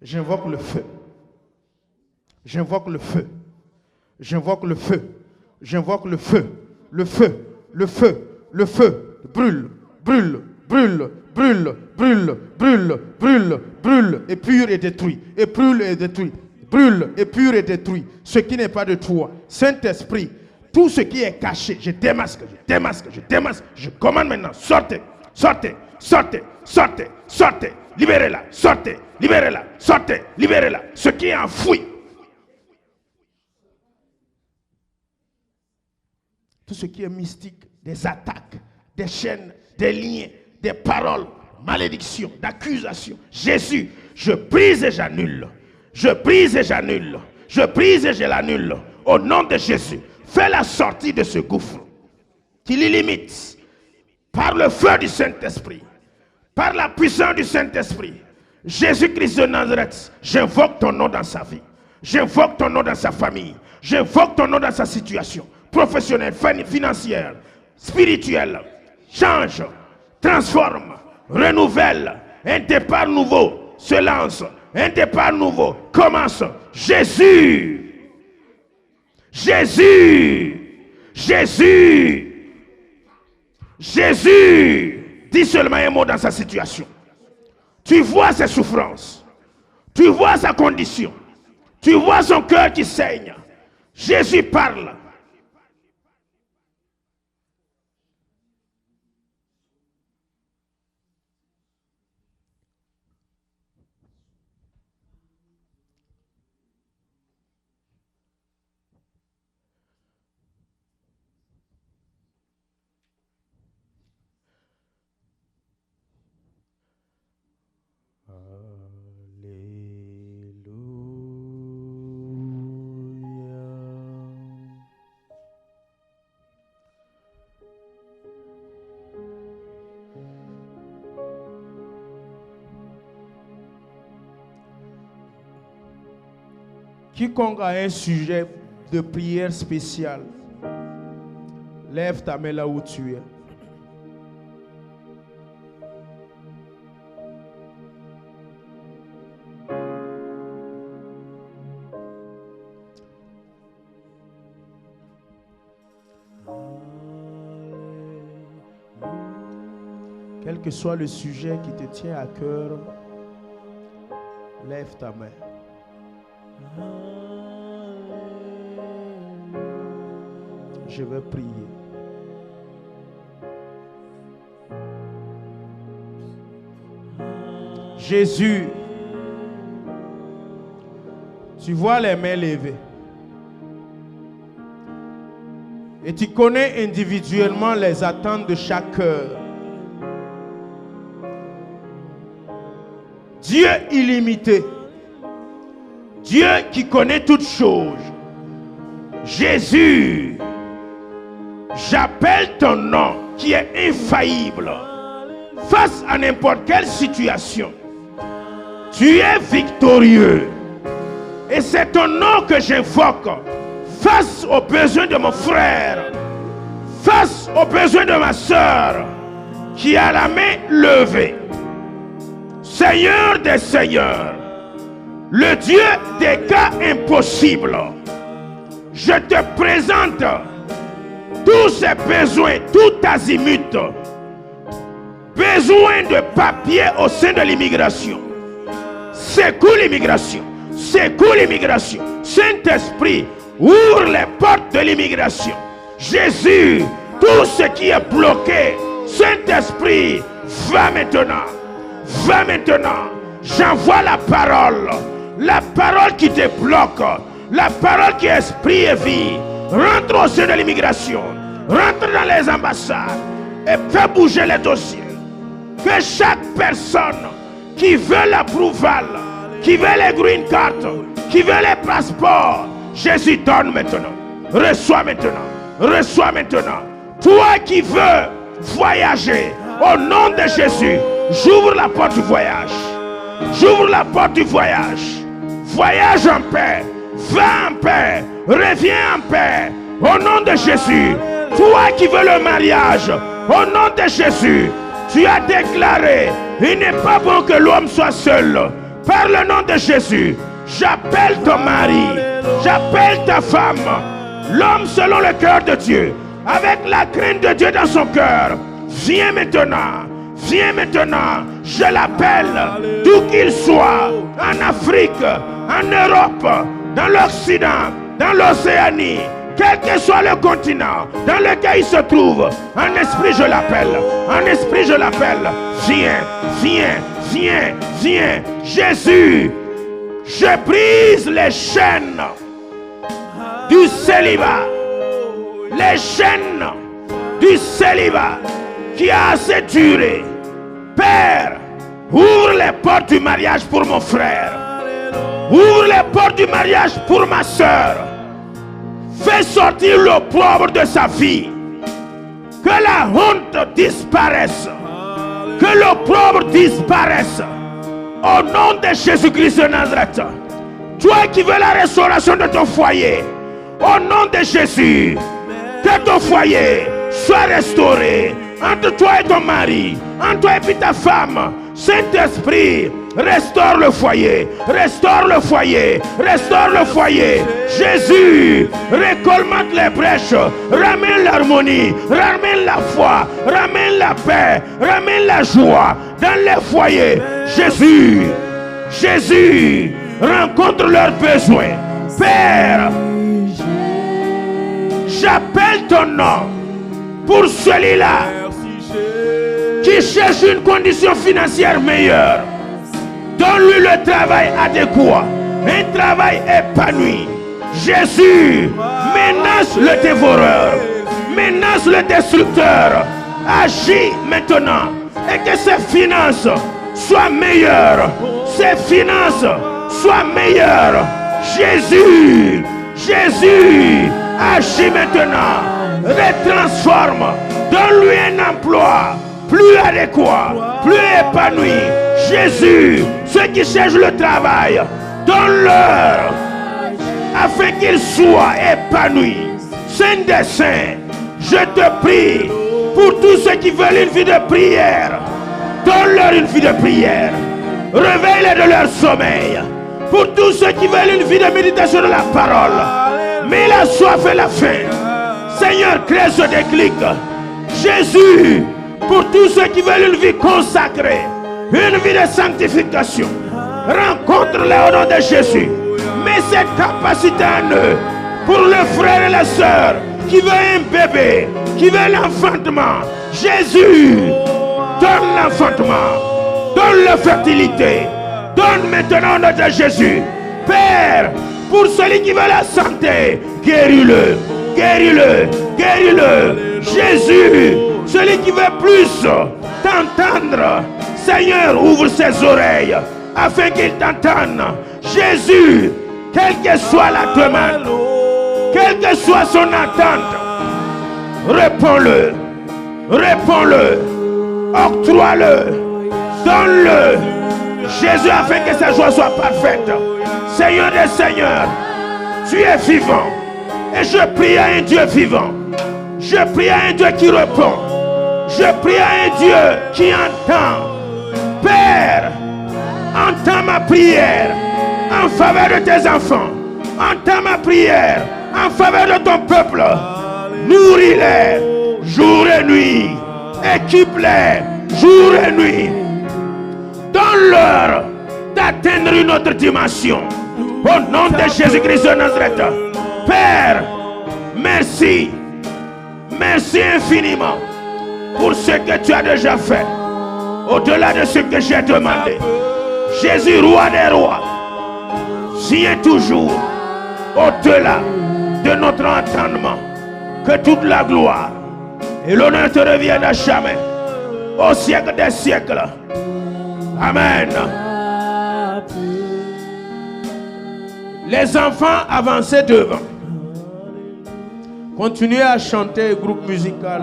J'invoque le feu. J'invoque le feu. J'invoque le feu. J'invoque le feu. Le feu. Le feu. Le feu. Brûle. Brûle. Brûle. Brûle. Brûle. Brûle. Brûle. Brûle. Et pur et détruit. Et brûle et détruit. Brûle et pur et détruit. Ce qui n'est pas de toi. Saint-Esprit, tout ce qui est caché, je démasque, je démasque, je démasque. Je commande maintenant. Sortez. Sortez. Sortez. Sortez. Sortez. Libérez-la. Sortez. Libérez-la. Sortez. Libérez-la. Ce qui est enfoui. Tout ce qui est mystique, des attaques, des chaînes, des liens, des paroles, malédictions, d'accusations. Jésus, je brise et j'annule. Je brise et j'annule. Je brise et je l'annule. Au nom de Jésus, fais la sortie de ce gouffre qui limite par le feu du Saint-Esprit, par la puissance du Saint-Esprit. Jésus-Christ de Nazareth, j'invoque ton nom dans sa vie. J'invoque ton nom dans sa famille. J'invoque ton nom dans sa situation professionnelle, financière, spirituelle. Change, transforme, renouvelle. Un départ nouveau se lance. Un départ nouveau commence. Jésus. Jésus. Jésus. Jésus. Dis seulement un mot dans sa situation. Tu vois ses souffrances. Tu vois sa condition. Tu vois son cœur qui saigne. Jésus parle. Quiconque a un sujet de prière spéciale, lève ta main là où tu es. Quel que soit le sujet qui te tient à cœur, lève ta main. Je vais prier. Jésus, tu vois les mains levées. Et tu connais individuellement les attentes de chaque cœur. Dieu illimité, Dieu qui connaît toutes choses, Jésus, j'appelle ton nom qui est infaillible face à n'importe quelle situation. Tu es victorieux et c'est ton nom que j'invoque face aux besoins de mon frère, face aux besoins de ma soeur qui a la main levée. Seigneur des seigneurs, le Dieu des cas impossibles, je te présente tous ces besoins, tout azimut, besoin de papier au sein de l'immigration. Secoue l'immigration, secoue l'immigration. Saint-Esprit, ouvre les portes de l'immigration. Jésus, tout ce qui est bloqué, Saint-Esprit, va maintenant. Va maintenant, j'envoie la parole qui te bloque, la parole qui est esprit et vie. Rentre au sein de l'immigration, rentre dans les ambassades et fais bouger les dossiers. Que chaque personne qui veut l'approval, qui veut les green cards, qui veut les passeports, Jésus donne maintenant. Reçois maintenant, reçois maintenant. Toi qui veux voyager, au nom de Jésus, j'ouvre la porte du voyage. J'ouvre la porte du voyage. Voyage en paix. Va en paix. Reviens en paix. Au nom de Jésus. Toi qui veux le mariage. Au nom de Jésus. Tu as déclaré. Il n'est pas bon que l'homme soit seul. Par le nom de Jésus. J'appelle ton mari. J'appelle ta femme. L'homme selon le cœur de Dieu. Avec la crainte de Dieu dans son cœur. Viens maintenant. Viens maintenant, je l'appelle, d'où qu'il soit, en Afrique, en Europe, dans l'Occident, dans l'Océanie, quel que soit le continent dans lequel il se trouve, en esprit je l'appelle, en esprit je l'appelle, viens, viens, viens, viens, Jésus, je brise les chaînes du célibat, les chaînes du célibat qui a assez duré. Père, ouvre les portes du mariage pour mon frère. Ouvre les portes du mariage pour ma soeur. Fais sortir l'opprobre de sa vie. Que la honte disparaisse. Que l'opprobre disparaisse. Au nom de Jésus-Christ de Nazareth. Toi qui veux la restauration de ton foyer. Au nom de Jésus. Que ton foyer soit restauré. Entre toi et ton mari, entre toi et puis ta femme, Saint-Esprit, restaure le foyer, restaure le foyer, restaure le foyer. Jésus, récolmate les brèches, ramène l'harmonie, ramène la foi, ramène la paix, ramène la joie dans les foyers. Jésus, Jésus, rencontre leurs besoins. Père, j'appelle ton nom pour celui-là qui cherche une condition financière meilleure. Donne-lui le travail adéquat, un travail épanoui. Jésus, menace le dévoreur, menace le destructeur. Agis maintenant et que ses finances soient meilleures. Ses finances soient meilleures. Jésus, Jésus, agis maintenant. Retransforme. Donne-lui un emploi plus adéquat, plus épanoui. Jésus, ceux qui cherchent le travail, donne-leur afin qu'ils soient épanouis. Saint des Saints, je te prie pour tous ceux qui veulent une vie de prière. Donne-leur une vie de prière. Réveille-les de leur sommeil. Pour tous ceux qui veulent une vie de méditation de la parole. Mais la soif et la faim. Seigneur, crée ce déclic. Jésus, pour tous ceux qui veulent une vie consacrée, une vie de sanctification, rencontre-les au nom de Jésus. Mets cette capacité en eux. Pour le frère et la sœur qui veut un bébé, qui veut l'enfantement, Jésus, donne l'enfantement, donne la fertilité, donne maintenant au nom de Jésus. Père, pour celui qui veut la santé, guéris-le, guéris-le, guéris-le. Jésus, celui qui veut plus t'entendre, Seigneur, ouvre ses oreilles afin qu'il t'entende. Jésus, quelle que soit la demande, quelle que soit son attente, réponds-le, réponds-le, octroie-le, donne-le, Jésus, afin que sa joie soit parfaite. Seigneur des Seigneurs, tu es vivant, et je prie à un Dieu vivant, je prie à un Dieu qui répond, je prie à un Dieu qui entend. Père, entends ma prière en faveur de tes enfants, entends ma prière en faveur de ton peuple. Nourris-les jour et nuit, équipe-les jour et nuit, donne-leur d'atteindre une autre dimension au nom de Jésus-Christ de Nazareth. Père, merci, merci infiniment pour ce que tu as déjà fait, au-delà de ce que j'ai demandé. Jésus, roi des rois, viens toujours au-delà de notre entendement. Que toute la gloire et l'honneur te reviennent à jamais, au siècle des siècles. Amen. Les enfants avancez devant. Continuez à chanter, groupe musical.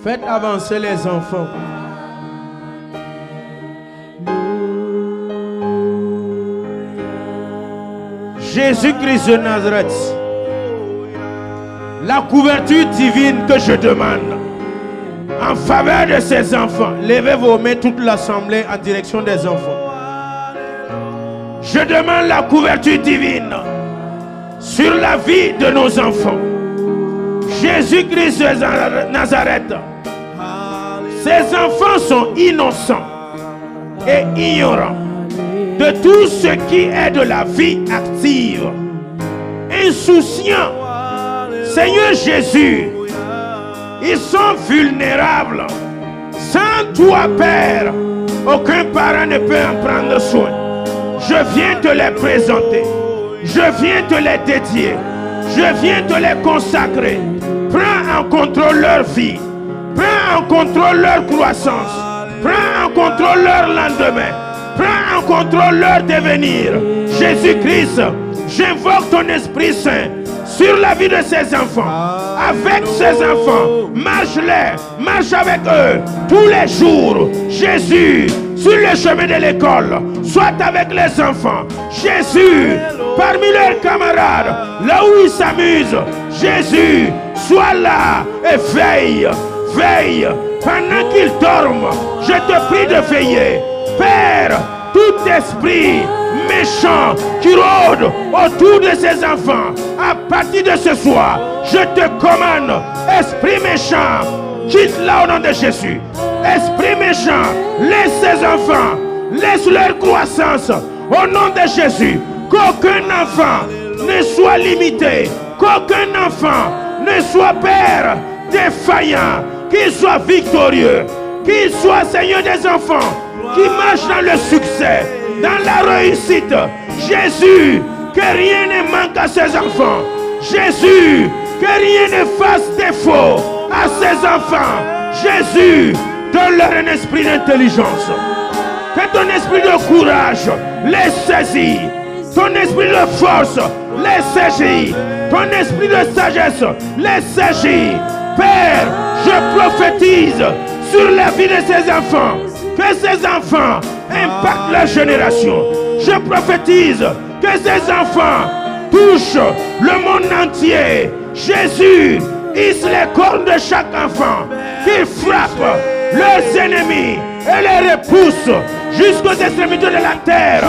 Faites avancer les enfants. Jésus-Christ de Nazareth, la couverture divine que je demande en faveur de ces enfants. Levez vos mains, toute l'assemblée, en direction des enfants. Je demande la couverture divine sur la vie de nos enfants. Jésus-Christ de Nazareth, ces enfants sont innocents et ignorants de tout ce qui est de la vie active, insouciants. Seigneur Jésus, ils sont vulnérables. Sans toi, Père, aucun parent ne peut en prendre soin. Je viens te les présenter, je viens te les dédier, je viens te les consacrer. Prends en contrôle leur vie, prends en contrôle leur croissance, prends en contrôle leur lendemain, prends en contrôle leur devenir. Jésus-Christ, j'invoque ton Esprit Saint sur la vie de ces enfants. Avec ces enfants, marche avec eux tous les jours. Jésus, sur le chemin de l'école, sois avec les enfants. Jésus, parmi leurs camarades, là où ils s'amusent, Jésus, sois là et veille, veille. Pendant qu'ils dorment, je te prie de veiller. Père, tout esprit méchant qui rôde autour de ces enfants, à partir de ce soir, je te commande, esprit méchant, quitte-la au nom de Jésus. Esprit méchant, laisse ces enfants, laisse leur croissance au nom de Jésus. Qu'aucun enfant ne soit limité, qu'aucun enfant ne soit, Père, défaillant, qu'il soit victorieux, qu'il soit, Seigneur, des enfants qui marchent dans le succès, dans la réussite. Jésus, que rien ne manque à ces enfants. Jésus, que rien ne fasse défaut à ces enfants. Jésus, donne-leur un esprit d'intelligence. Que ton esprit de courage les saisit. Ton esprit de force les saisit. Ton esprit de sagesse les saisit. Père, je prophétise sur la vie de ces enfants. Que ces enfants impactent leur génération. Je prophétise que ces enfants touchent le monde entier. Jésus hisse les cornes de chaque enfant, qu'il frappe leurs ennemis et les repousse jusqu'aux extrémités de la terre.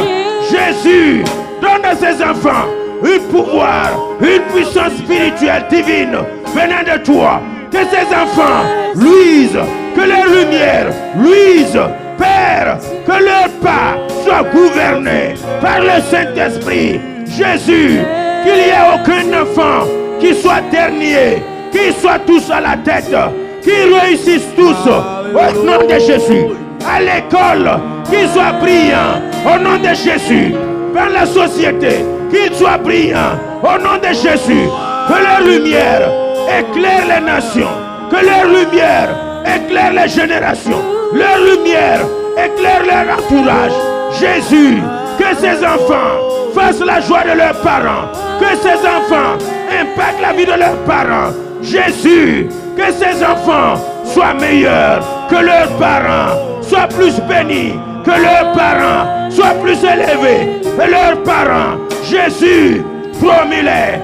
Jésus donne à ses enfants un pouvoir, une puissance spirituelle divine venant de toi. Que ces enfants luisent, que leur lumière luise. Père, que leur pas soit gouverné par le Saint-Esprit. Jésus, qu'il n'y ait aucun enfant qui soit dernier, qu'ils soient tous à la tête, qu'ils réussissent tous au nom de Jésus. À l'école, qu'ils soient brillants au nom de Jésus. Dans la société, qu'ils soient brillants au nom de Jésus. Que leur lumière éclaire les nations, que leur lumière éclaire les générations, leur lumière éclaire leur entourage. Jésus, que ces enfants fassent la joie de leurs parents, que ces enfants impactent la vie de leurs parents. Jésus, que ces enfants soient meilleurs que leurs parents, soient plus bénis que leurs parents, soient plus élevés que leurs parents. Jésus, promis-les,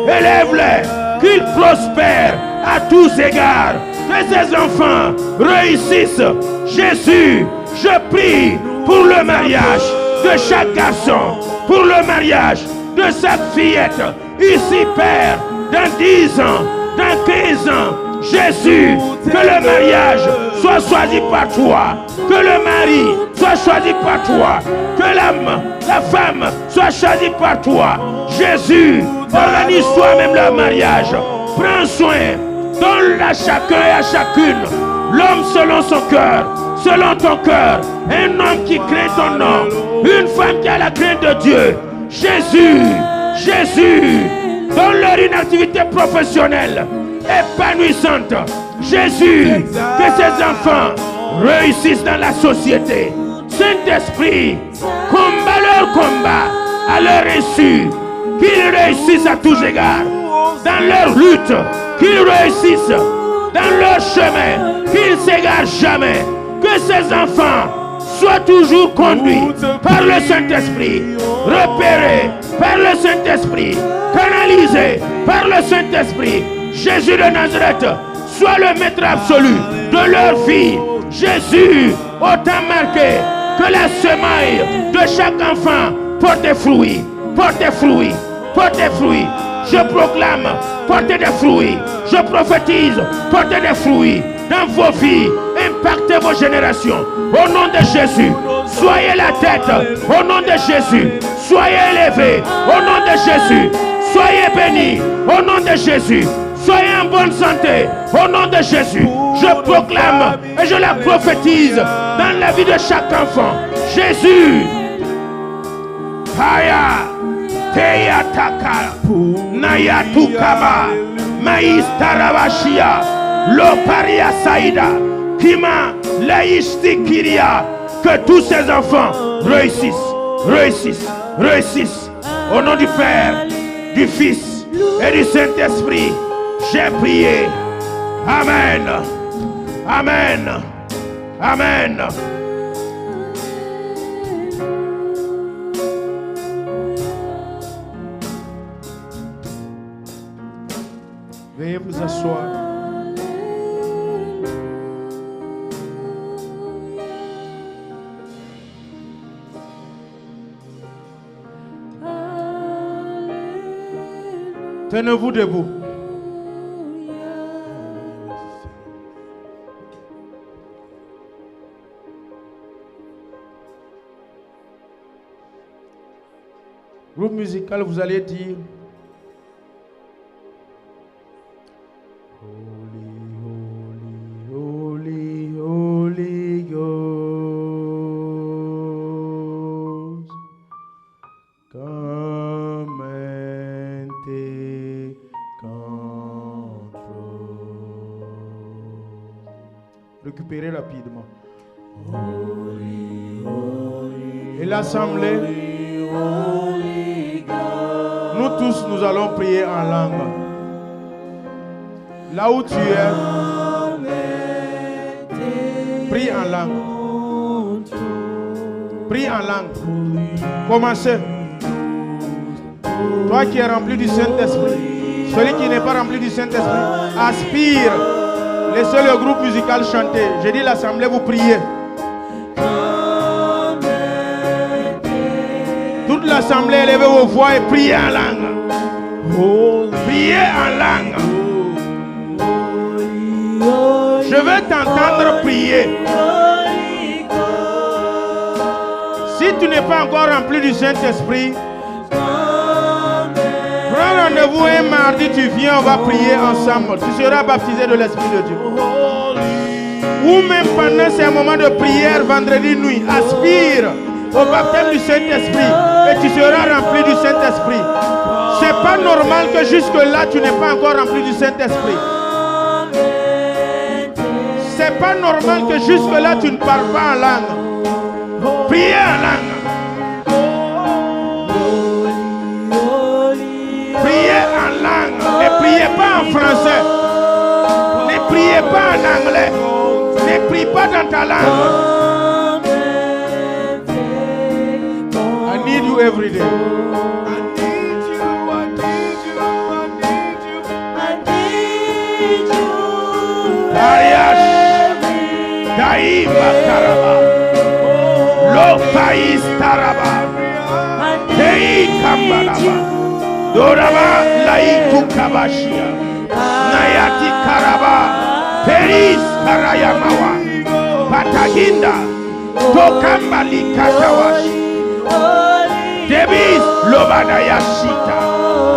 élève-les, qu'ils prospèrent à tous égards, que ces enfants réussissent. Jésus, je prie pour le mariage de chaque garçon, pour le mariage de chaque fillette, ici Père, dans 10 ans, dans 15 ans. Jésus, que le mariage soit choisi par toi, que le mari soit choisi par toi, que l'homme, la femme soit choisie par toi. Jésus, organise toi-même leur mariage. Prends soin, donne à chacun et à chacune l'homme selon son cœur, selon ton cœur, un homme qui craint ton nom, une femme qui a la crainte de Dieu. Jésus, donne-leur une activité professionnelle épanouissante. Jésus, que ces enfants réussissent dans la société. Saint-Esprit, combat leur combat à leur insu, qu'ils réussissent à tous égards dans leur lutte, qu'ils réussissent dans leur chemin, qu'ils ne s'égarent jamais. Que ces enfants soient toujours conduits par le Saint-Esprit, repérés par le Saint-Esprit, canalisés par le Saint-Esprit. Jésus de Nazareth soit le maître absolu de leur vie. Jésus, autant marqué que la semaille de chaque enfant porte des fruits, porte des fruits, porte des fruits. Je proclame, portez des fruits. Je prophétise, portez des fruits dans vos vies. Impactez vos générations. Au nom de Jésus, soyez la tête. Au nom de Jésus, soyez élevés. Au nom de Jésus, soyez bénis. Au nom de Jésus, soyez en bonne santé. Au nom de Jésus, je proclame et je la prophétise dans la vie de chaque enfant. Jésus, Haya, Teya Taka, Naya Tukaba, Maïs Taravashia, Loparia Saïda, Kima, Laïsti Kiria. Que tous ces enfants réussissent. Au nom du Père, du Fils et du Saint-Esprit, j'ai prié. Amen. Amen. Amen. Veuillez vous asseoir. Tenez-vous debout. Groupe musical, vous allez dire Holy, holy, holy Ghost, come and take control. Récupérez rapidement. Et l'assemblée, nous tous, nous allons prier en langue. Là où tu es, en langue. Prie en langue. Commencez. Toi qui es rempli du Saint-Esprit, celui qui n'est pas rempli du Saint-Esprit, aspire. Laissez le groupe musical chanter. J'ai dit l'assemblée, vous priez. Toute l'assemblée, élevez vos voix et priez en langue. Priez en langue. Je veux t'entendre prier. Si tu n'es pas encore rempli du Saint-Esprit, prends rendez-vous un mardi, tu viens, on va prier ensemble. Tu seras baptisé de l'Esprit de Dieu. Ou même pendant ces moments de prière, vendredi nuit, aspire au baptême du Saint-Esprit et tu seras rempli du Saint-Esprit. C'est pas normal que jusque-là, tu n'es pas encore rempli du Saint-Esprit. C'est pas normal que jusque-là, tu ne parles pas en langue. Priez en langue. Priez en langue. Ne priez pas en français. Ne priez pas en anglais. Ne prie pas dans ta langue. I need you every day. Arias, Daima Karaba, Lo Pais Taraba, Tei Kambalaba, Doraba, Laitu Kabashia, Nayati Karaba, Peris Karayamawa, Pataginda, Tokambali Katawashi, Debis Lobadayashita,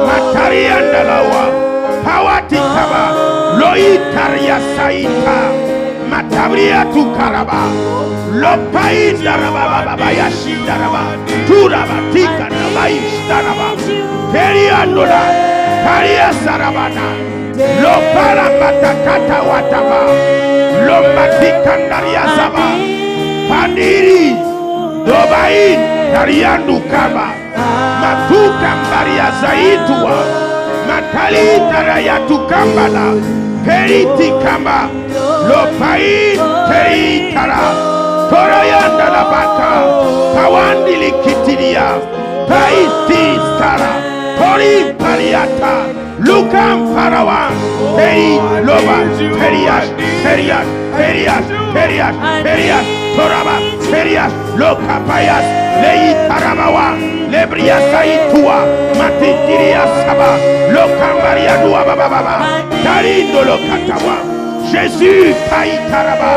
Matariandalawa, Pawati Kaba, Loitaria Saita, Matabria Tukaraba, Lopai Daraba, Babayashi Daraba, Turaba, Tika, Nabaish Daraba, Periandola, Paria Sarabana, Lopara Matakata Wataba, Lomatikandaria Saba, Pandiri, Dobain, Tariandu Kaba, Matukambaria Zaitua, Matali Taraya Tukambala, Periti Kamba, Lopai Teri Tara, Torayanda Labaka, Pawandili Kitiria, Paiti Stara, Tori Pariata, Lukam Parawan, Teri Loba, Terias, Terias, Terias, Terias, Terias, Toraba, Terias, Lokapayas, Lei Tarabawa, Lebria Saitua, Matitiria Saba, Lokambaria Dua Baba, Tarindo Lokatawa, Jésus Kaitaraba,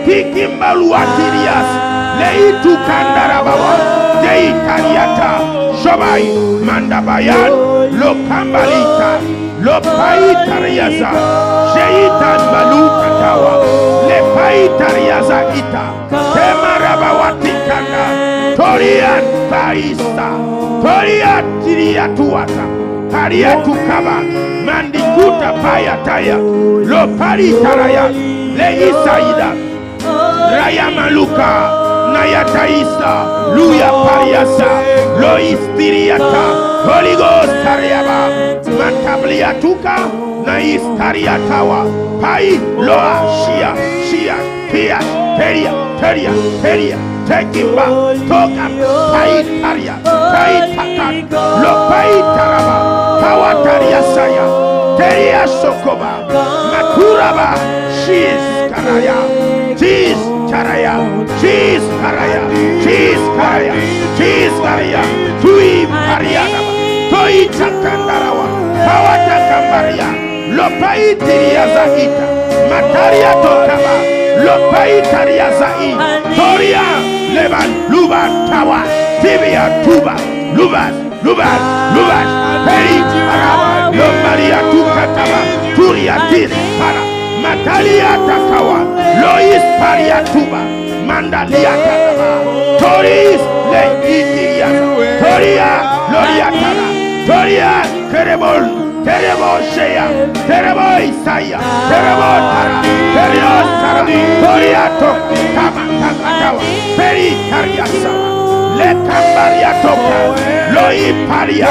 Tikimbaluatirias, Lei Tukandarabawa, Dei Tariata, Shobai, Mandabayan, Lokambalita, Lopai Tariasa, Sheitan Balukatawa, Lepai Tariasa Ita, Temarabawatikanda, Torian Paista, Torian Tiriatuata, Tariatukaba, Mandikuta Payataya, Lopari Taraya, Leisaida, Rayamaluka, Nayataista, Luya Pariasa, Lois Tiriata, Holy Ghost Tariaba, Mantabliatuka, Nais Tariatawa, Pai, Loa, Shia, Shia, Pia, Peria, Peria, Peria, Tekimba, Tokam, Pai Taria, Pai Takan, Lopai Taraba, Pawataria Saya, Teria Sokoba, Makuraba, Shiz Karaya, Cheese Karaya, Cheese Karaya, Cheese Karaya, Cheese Karaya, Tui Pariana, Toi Takandarawa, Pawata Kambaria, Lopai Tiria Zahita, Mataria Tokaba, Lopai Taria Zahi, Toria, Levan, Luban, Tawa, Tibia, Tuba, Lubas, Lubas, Lubas, Peri, Araba, Lomaria Tukataba, Turia Tir, Para, Matalia Takawa, Lois Paria Tuba, Mandalia Takaba, Toris, Leitiria, Toria, Loriatara, Toria, Kerebol, Terebo Shea, Terebo Isaiah, Terebo Tara, Terio Sara, Toria Tok, Tama Takatawa, Peri Tariasa, Le Kambaria Toka, Loi Paria,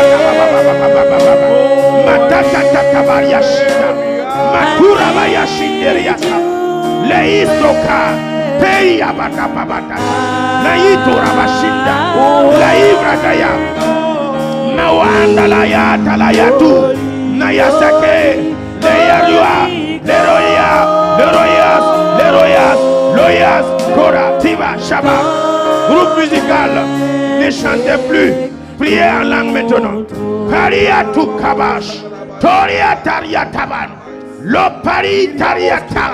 Mataka Takabaria Shita, Matura Baya Shinderia, Le Isoka, Pei abata babata. La itura bashinda. La ibra gaya. Nawanda la yata la yatu. Nayasake. Le yarua. Le roya. Le royas. Le royas. Loyas. Kora. Tiba. Shaba. Groupe musical. Ne chantez plus. Priez en langue maintenant. Paria tu kabash. Toria taria taban. Lo pari tariata.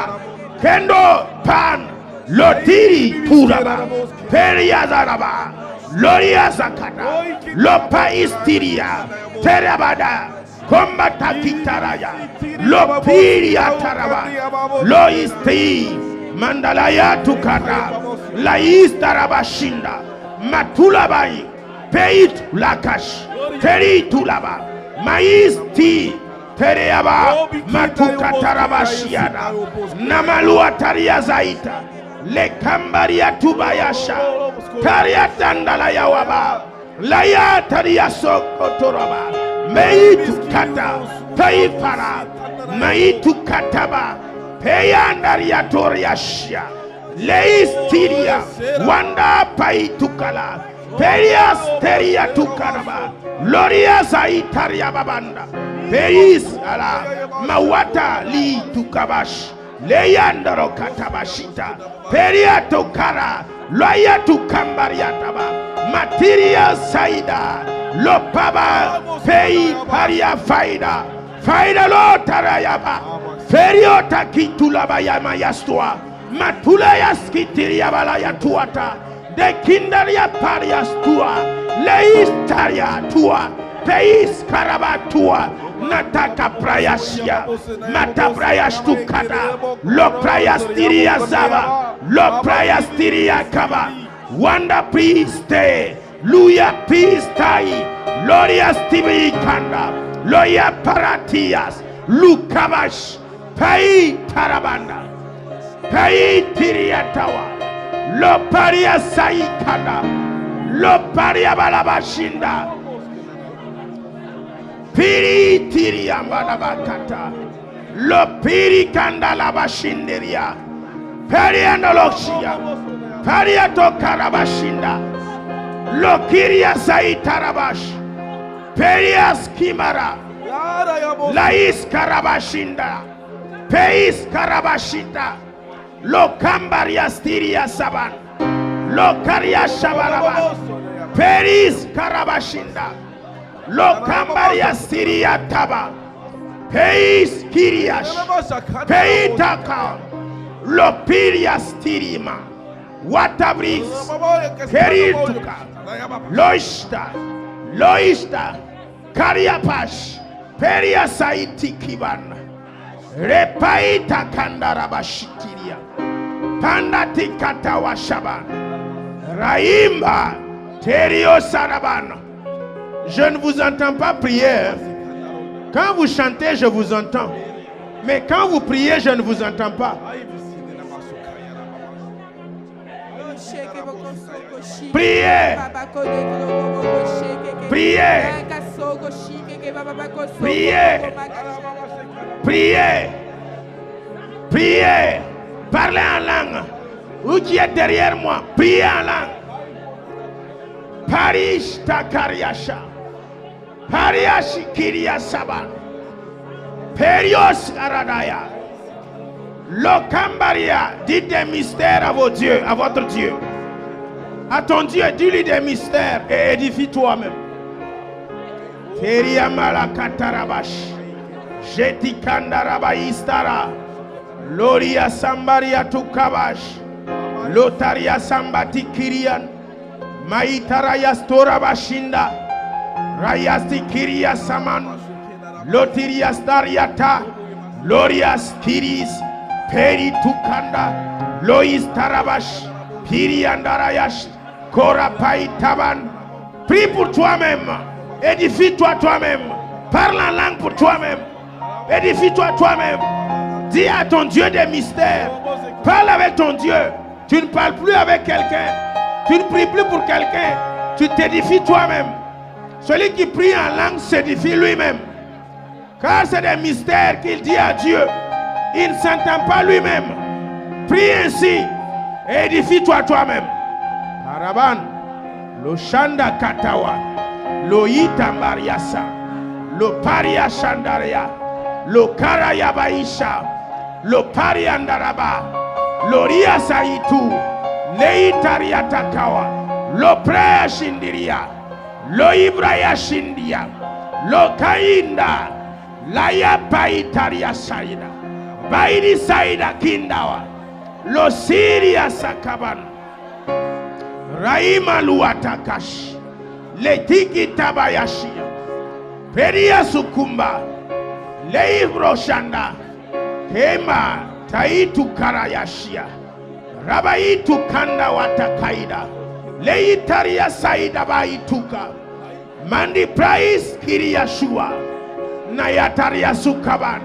Kendo pan. Lotiri turaba. Peria zaraba. Loria zakata. Lopa istiria. Terabada. Kombata kitaraya. Lopiria taraba. Lo isti. Mandalaya tukata. La istarabashinda. Matulabai. Peit lakash. Teri tulaba. Maisti. Tereaba. Matukatarabashiana. Namalua taria zaita. Le kambaria tubayasha. Taria tandala yawaba. Laya taria sokotoraba. Meitu kata. Taifara. Meitu kataba. Peyandaria toriashia. Leistiria. Wanda paitukala. Perias teria tukaraba. Loria zaitaria babanda. Peris ala. Mawata li tukabash. Leyandaro katabashita. Peria tokara. Loya tukambariataba. Materia saida. Lopaba. Pei paria faida. Faida lo tarayaba. Ferio takitulaba yamayastua. Matula yaskitiria balaya tuata. De kindaria parias tua. Leis taria tua. Peis karabatua. Nataka prayasia. Mata prayas tukada. Lo prayas tiria zaba. Lo prayas tiria kaba. Wanda piste. Luya pistai. Loria stibi kanda. Loya paratias. Lukabash. Pai tarabanda. Pai tiriatawa. Lo paria saikanda. Lo paria balabashinda. Piri tiria balabakata. Lo piri kanda labashinderia. Paria noloxia. Paria tokarabashinda. Lo kiria saitarabash. Peria skimara. Lais karabashinda. Peis karabashinda. Lo kambaria stiria saban. Lo karia shabalaba. Peris karabashinda. Lo kambaria stiria taba. Peis kiriash. Peitaka. Lo piria stirima. Watabris. Kerituka. Loista. Loista. Kariapash. Peria saiti kiban. Repaita kandarabashitiria. Pandati katawashaban. Raimba. Terio saraban. Je ne vous entends pas prier. Quand vous chantez, je vous entends. Mais quand vous priez, je ne vous entends pas. Priez. Priez. Priez. Priez. Priez. Parlez en langue. Vous qui êtes derrière moi, priez en langue. Parish takariasha. Pariashi kiria saban. Perios aradaya. Lokambaria. Dites des mystères à vos dieux, à votre Dieu. À ton Dieu, dis-lui des mystères et édifie toi-même. Teria malakatarabash. Jeti kandarabaistara. Loria sambaria tukabash. Lotaria sambati kirian. Maitaraya stora bashinda. Rayasti kiria saman. Lotiria stariata. Lorias kiris. Peri tukanda. Lois tarabash. Piriandarayash. Korapai taban. Prie pour toi-même. Édifie-toi toi-même. Parle en langue pour toi-même. Édifie-toi toi-même. Dis à ton Dieu des mystères. Parle avec ton Dieu. Tu ne parles plus avec quelqu'un. Tu ne pries plus pour quelqu'un. Tu t'édifies toi-même. Celui qui prie en langue s'édifie lui-même. Car c'est des mystères qu'il dit à Dieu. Il ne s'entend pas lui-même. Prie ainsi. Édifie-toi toi-même. Paraban. Lo shanda katawa. Lo itambariasa. Lo paria shandaria. Lo karaya baisha. Lo pariandaraba. Lo ria saitu. Leitaria takawa. Lo prea shindiria. Lo ibraya shindia. Lo kainda. Laya paitaria saida. Baidi saida kindawa. Lo siria sakaban. Raima luatakash. Letiki tabayashia. Peria sukumba. Leibro shanda. Kema taitu karayashia. Rabaitu kanda watakaida. Leitaria saida baituka. Mandi praise kiriyashua. Nayataria sukaban.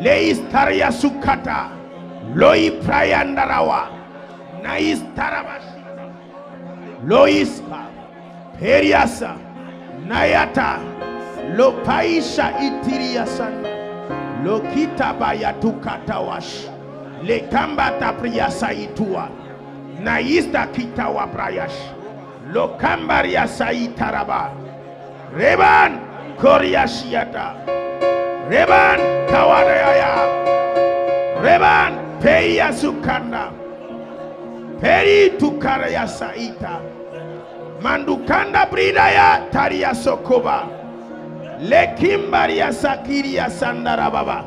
Leistaria sukata. Loi prayandarawa. Naistarabashi. Loiska. Periasa. Nayata. Lo paisha itiriasan. Lo kitabaya tukatawash. Le kambata priyasa itua. Naista kitawa prayash. Lo kambaria saitaraba. Reban koriashiata. Reban kawaraya. Reban peya sukanda. Peri tukaraya saita. Mandukanda bridaya taria sokoba. Lekimbaria sakiria sandarababa.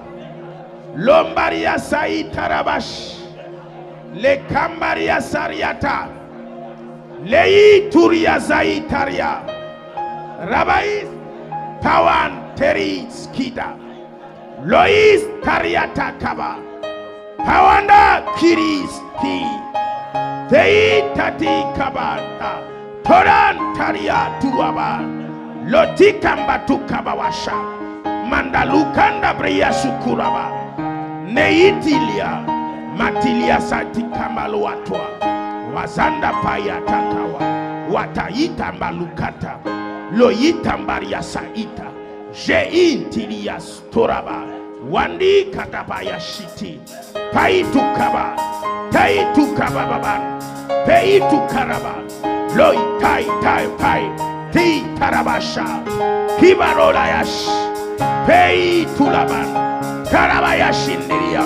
Lombaria saitarabash. Lekambaria sariata. Lei turia zaitaria. Rabais tawan teri skida. Lois tariata kaba. Pawanda kiris ki. Tei tati kabanda. Toran taria tuaba. Loti kamba tukabawasha. Mandalukanda breya sukuraba. Neitilia. Matilia sati kambalo watwa. Wazanda paya takawa. Wataita malukata. Loita mbaria saita. Jeintilia storaba. Wandi katabaya shiti. Paitu kaba. Taitu kaba baban. Peitu karaba. Loi tai tai pai. Ti tarabasha. Kibarola yash. Peitu laban. Karabaya shindiria.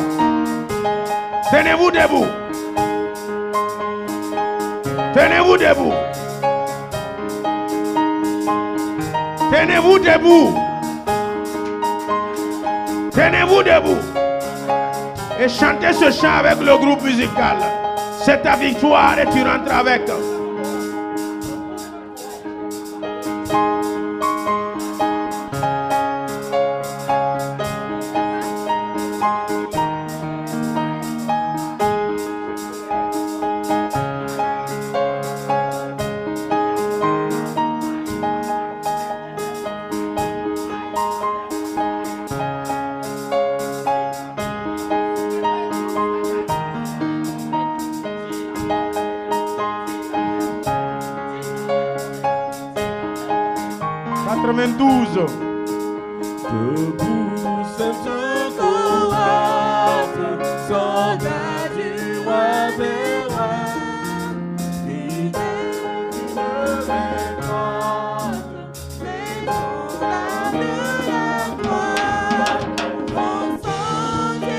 Tenez-vous debout. Tenez-vous debout. Tenez-vous debout. Tenez-vous debout. Et chantez ce chant avec le groupe musical. C'est ta victoire et tu rentres avec. Debout, cette cohorte, soldat du roi des rois, fidèle qui me récolte, les soldats de la gloire, enfants de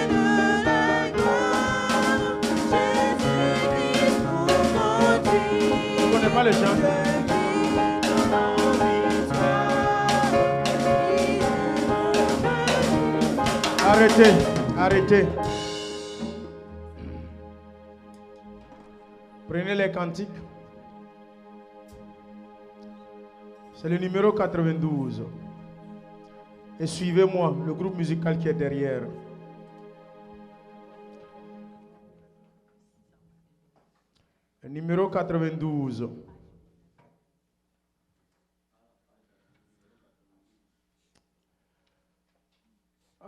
la gloire, Jésus-Christ aujourd'hui. Je ne connais pas les chants. Arrêtez, arrêtez. Prenez les cantiques. C'est le numéro 92. Et suivez-moi, le groupe musical qui est derrière. Le numéro 92.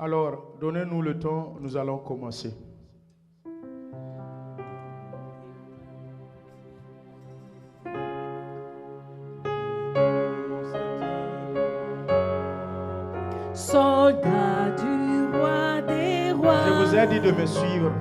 Alors, donnez-nous le temps, nous allons commencer. Soldat du roi des rois. Je vous ai dit de me suivre.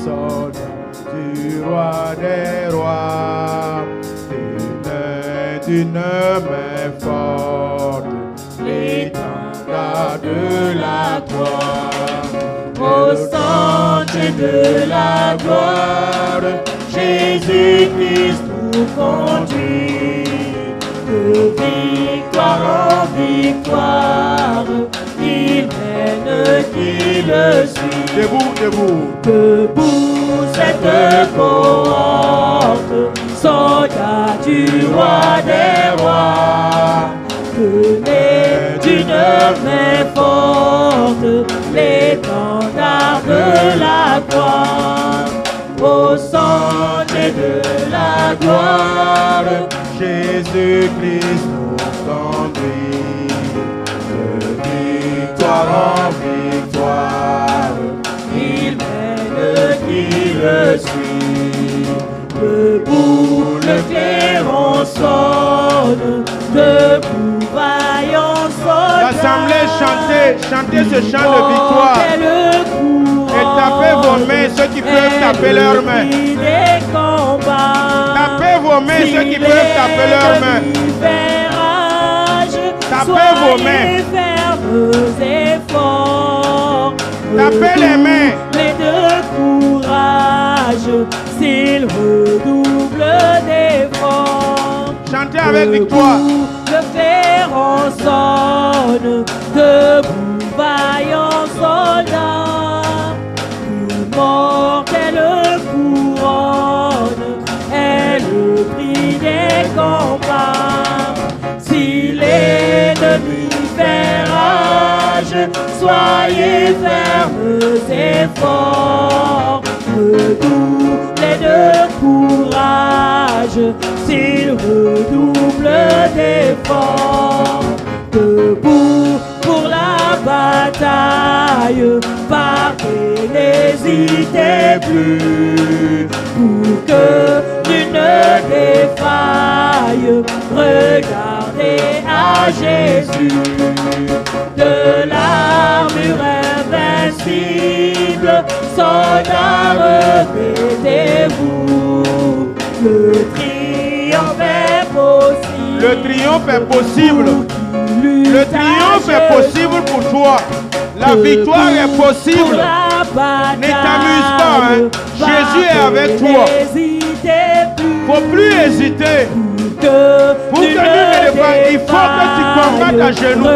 soldat du roi des rois, d'une main forte, l'étendard de la gloire. Au centre de la gloire, Jésus-Christ nous conduit. De victoire en victoire, il mène qui le suit. Debout, debout. Debout cette cohorte, soldat du roi des rois, tenez d'une main forte l'étendard de la gloire. Au centre de la gloire, Jésus-Christ nous conduit. De victoire en victoire, il mène qui le suit. Debout le clairon sonne, debout vaillant soldat. l'assemblée, chantez ce chant de victoire. Et tapez vos mains, ceux qui peuvent taper leurs mains. Tapez vos mains, ceux qui peuvent taper leurs mains. Tapez vos mains. Tapez les mains. Les deux courage, s'ils redoublent d'efforts. Chantez avec victoire. Le clairon sonne, debout vaillant soldat. Une mortelle couronne est le prix des combats. Si l'ennemi fait rage, soyez fermes et forts. Redoublez de courage, s'il redouble d'efforts. Debout pour la bataille, partez, n'hésitez plus. Pour que nul ne défaille, regardez à Jésus. De l'armure invincible, soldats, revêtez-vous. Le triomphe est possible. Le triomphe est possible. Le triomphe est possible pour toi. La victoire est possible. Ne t'amuse pas, hein. Jésus est avec toi. Faut plus hésiter. Pour que nul ne défaille, il faut que tu combattes à genoux.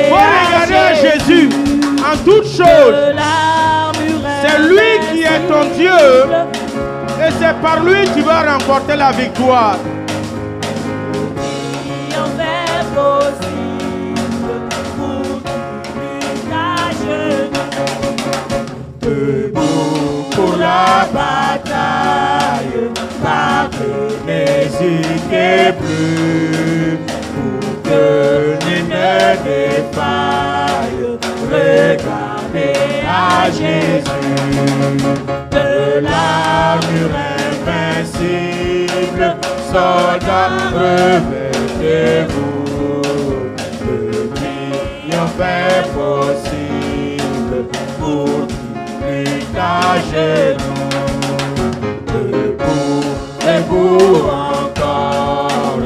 Faut regarder à Jésus en toutes choses. C'est lui qui est ton Dieu. Et c'est par lui que tu vas remporter la victoire. Debout pour la bataille, partez, n'hésitez plus. Pour que nul ne défaille, regardez à Jésus. De l'armure invincible, soldats, revêtez-vous. Le triomphe est possible pour à genoux. Debout, debout encore,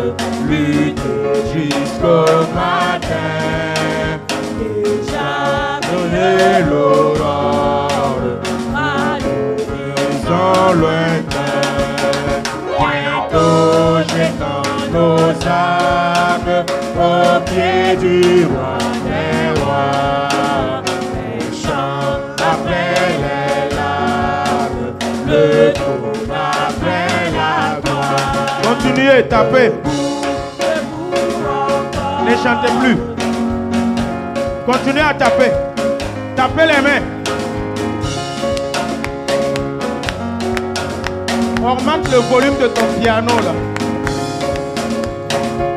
luttez jusqu'au matin. Déjà donné l'aurore à l'horizon lointain. Bientôt jetant nos armes au pied du roi des rois. Les chants après les larmes, le trône après la gloire. Continuez, tapez. Ne chantez plus. Continuez à taper. Tapez les mains. Augmente le volume de ton piano là.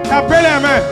Tapez les mains.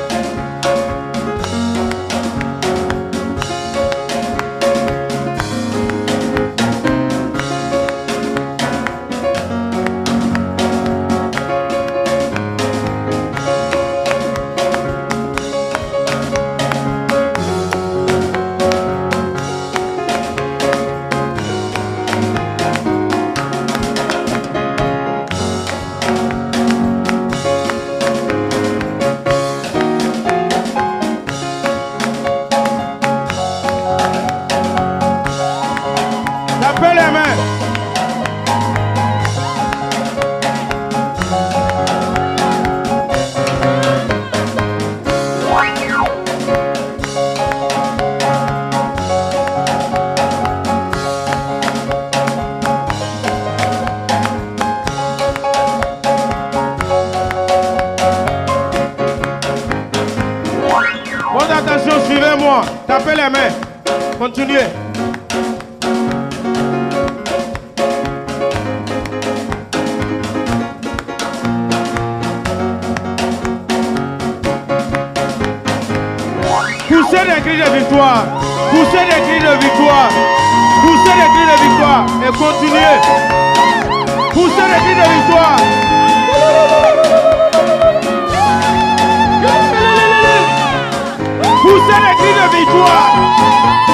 les mains. Continuez. Poussez des cris de victoire. Poussez des cris de victoire. Poussez des cris de victoire. Et continuez. Poussez des cris de victoire. Poussez les cris de victoire.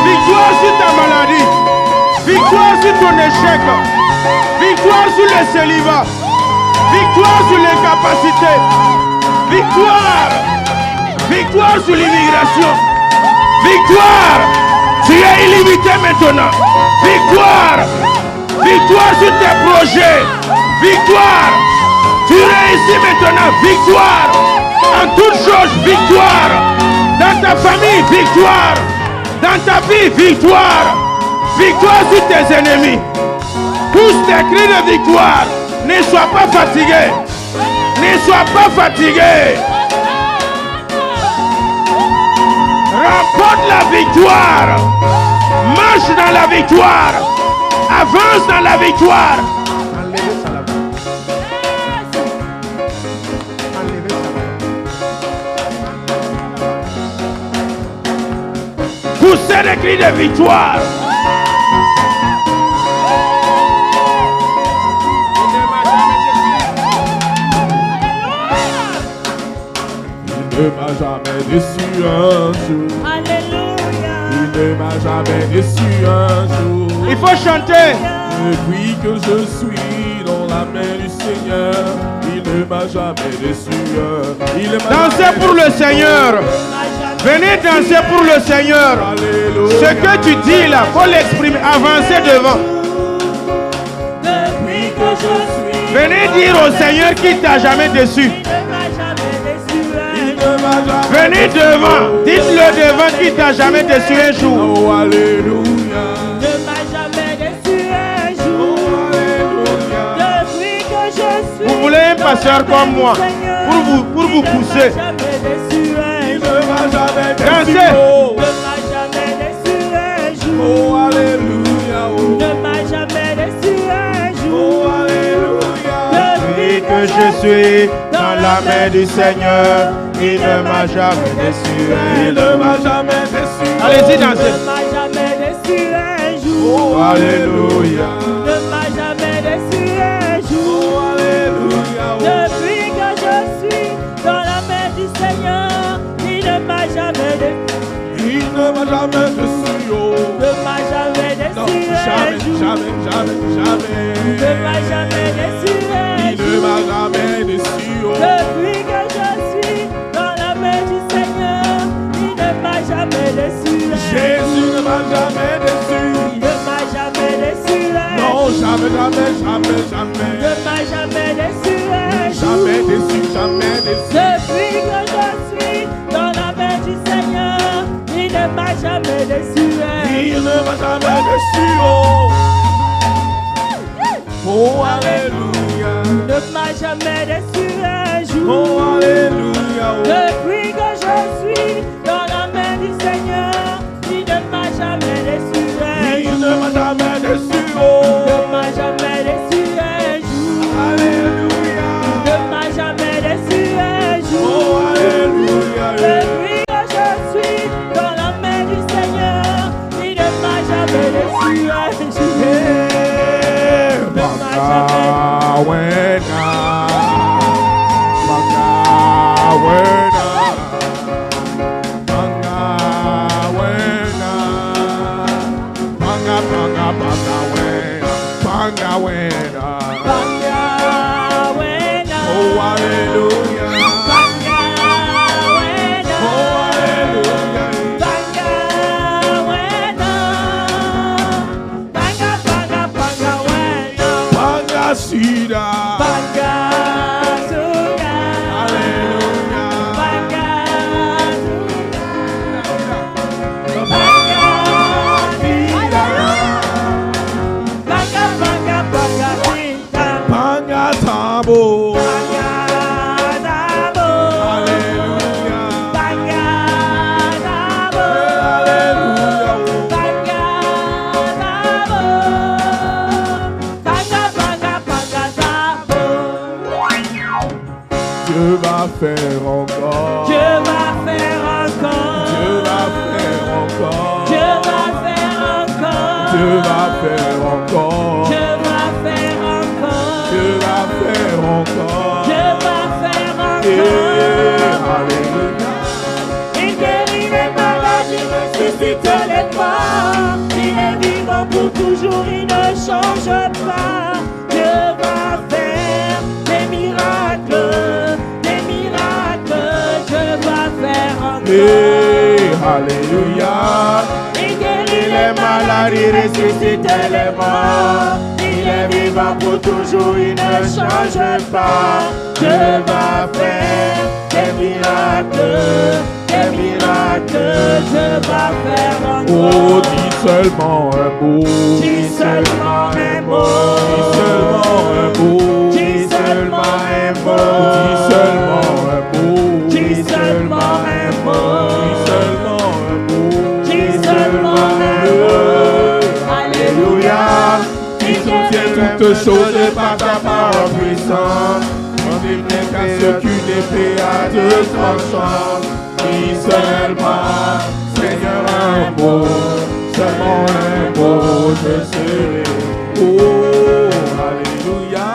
Victoire sur ta maladie. Victoire sur ton échec. Victoire sur le célibat. Victoire sur l'incapacité. Victoire. Victoire sur l'immigration. Victoire. Tu es illimité maintenant. Victoire. Victoire sur tes projets. Victoire. Tu réussis maintenant. Victoire. En toutes choses, victoire. Dans ta famille, victoire. Dans ta vie, victoire. Victoire sur tes ennemis. Pousse tes cris de victoire. Ne sois pas fatigué. Ne sois pas fatigué. Remporte la victoire. Marche dans la victoire. Avance dans la victoire. Enlevez ça là-bas. Enlevez ça là-bas. Poussez les cris de victoire. Il ne m'a jamais déçu un jour. Alléluia. Il ne m'a jamais déçu un jour. Il faut chanter. Depuis que je suis dans la main du Seigneur, il ne m'a jamais déçu. Dansez pour le Seigneur. Venez danser pour le Seigneur. Alléluia. Ce que tu dis là, faut l'exprimer. Avancez devant. Depuis que je suis. Venez dire au Seigneur qui t'a jamais déçu. Venez devant. Dites-le devant qui t'a jamais déçu un jour. Oh, alléluia. Ne m'a jamais déçu un jour. Oh, alléluia. Depuis que je suis. Vous voulez un pasteur comme moi pour vous pousser. Il ne m'a jamais déçu. Dansez. Oh, Ne m'a jamais déçu un jour. oh, alléluia. Oh, Ne m'a jamais déçu un jour. oh, alléluia. Depuis que je suis dans la main du Seigneur, il ne m'a jamais déçu. Il ne m'a jamais déçu. Allez-y, dansez. Ne m'a jamais déçu un jour. Oh, alléluia. Ne m'a jamais déçu un jour. Oh, alléluia. Oh, Depuis que je suis dans la main du Seigneur, il ne m'a jamais déçu. il ne m'a jamais déçu. Oh, Ne m'a jamais non, déçu un jamais, jour. jamais, jamais, jamais. Ne m'a jamais déçu un Il ne jour. m'a jamais déçu. Oh, Depuis que je suis dans la main du Seigneur, il ne m'a jamais déçu un jour. Jésus ne m'a jamais déçu. Il ne m'a jamais déçu un Non, jour. jamais, jamais, jamais, Il jamais. ne m'a jamais déçu un jour. Jamais déçu, jamais déçu. Depuis que je suis dans la main du Seigneur, il ne m'a jamais déçu un Il jour. ne m'a jamais déçu. Oh, oh, alléluia. Il ne m'a jamais déçu un jour. Oh, alléluia. Oh, Depuis que je suis dans la main du Seigneur, il ne m'a jamais déçu un il jour. ne m'a jamais déçu. Il Oh, ne m'a jamais déçu un jour. alléluia. Il ne m'a jamais déçu un jour. Oh, alléluia. Depuis que je suis dans la main du Seigneur, il ne m'a jamais déçu un jour. Hey, Ne m'a jamais Bangawena, Bangawena, Bangawena, Bangawena, Bangawena. Bangawena. Oh, hallelujah. Bangawena. Oh, hallelujah. Bangawena. Bangawena. Bangasida. Bangasuga. Hallelujah. Bangatabo. Hallelujah. Hallelujah. faire encore. Dieu va faire encore. Dieu va faire encore. Dieu va faire encore. Dieu va faire encore. Dieu va faire encore. Dieu va faire encore. Dieu va faire Et encore. alléluia. Il guérit les malades, il ressuscite les morts. Il est vivant pour toujours, il ne change pas. Dieu va faire des miracles, Dieu va faire encore. Et alléluia. Il guérit les malades, il ressuscite les morts. Il est vivant pour toujours, il ne change pas. Dieu va faire des miracles, Dieu va faire encore. Oh, dis seulement un mot. Dis seulement un mot. Dis seulement un mot. Dis seulement un mot. Dis seulement un mot. Dis seulement un mot. Dis seulement un mot. Dis seulement un mot. Alléluia. Qui soutient toutes choses par ta parole puissante. On n'est qu'à ce qu'une épée à deux tranchants. Dis seulement, Seigneur, un mot. Seulement un mot, je serai. Oh, alléluia.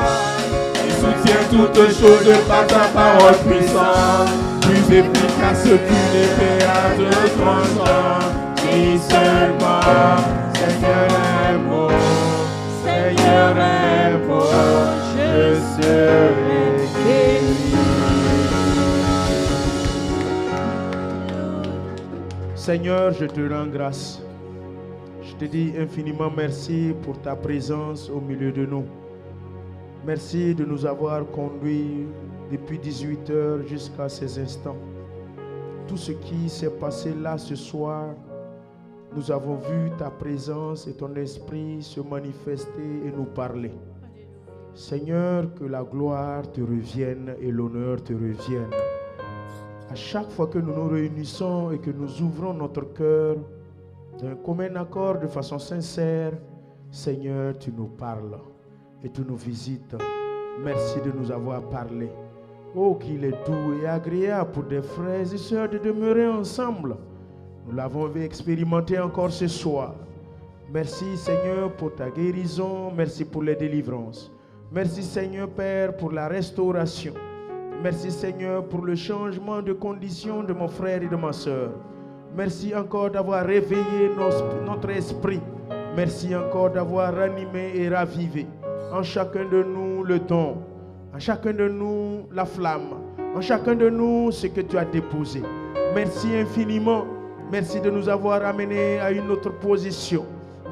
Qui soutient toutes choses par ta parole puissante. Plus efficace qu'une épée à deux tranchants. Dis seulement, Seigneur, un mot. Seigneur, un mot, je serai guéri. Seigneur, je te rends grâce. Je te dis infiniment merci pour ta présence au milieu de nous. Merci de nous avoir conduits depuis 18 heures jusqu'à ces instants. Tout ce qui s'est passé là ce soir, nous avons vu ta présence et ton esprit se manifester et nous parler. Seigneur, que la gloire te revienne et l'honneur te revienne. À chaque fois que nous nous réunissons et que nous ouvrons notre cœur d'un commun accord de façon sincère, Seigneur, tu nous parles et tu nous visites. Merci de nous avoir parlé. Oh, qu'il est doux et agréable pour des frères et sœurs de demeurer ensemble. Nous l'avons expérimenté encore ce soir. Merci Seigneur pour ta guérison. Merci pour les délivrances. Merci Seigneur Père pour la restauration. Merci Seigneur pour le changement de condition de mon frère et de ma sœur. Merci encore d'avoir réveillé notre esprit. Merci encore d'avoir ranimé et ravivé en chacun de nous le don, en chacun de nous la flamme, en chacun de nous ce que tu as déposé. Merci infiniment. Merci de nous avoir amenés à une autre position.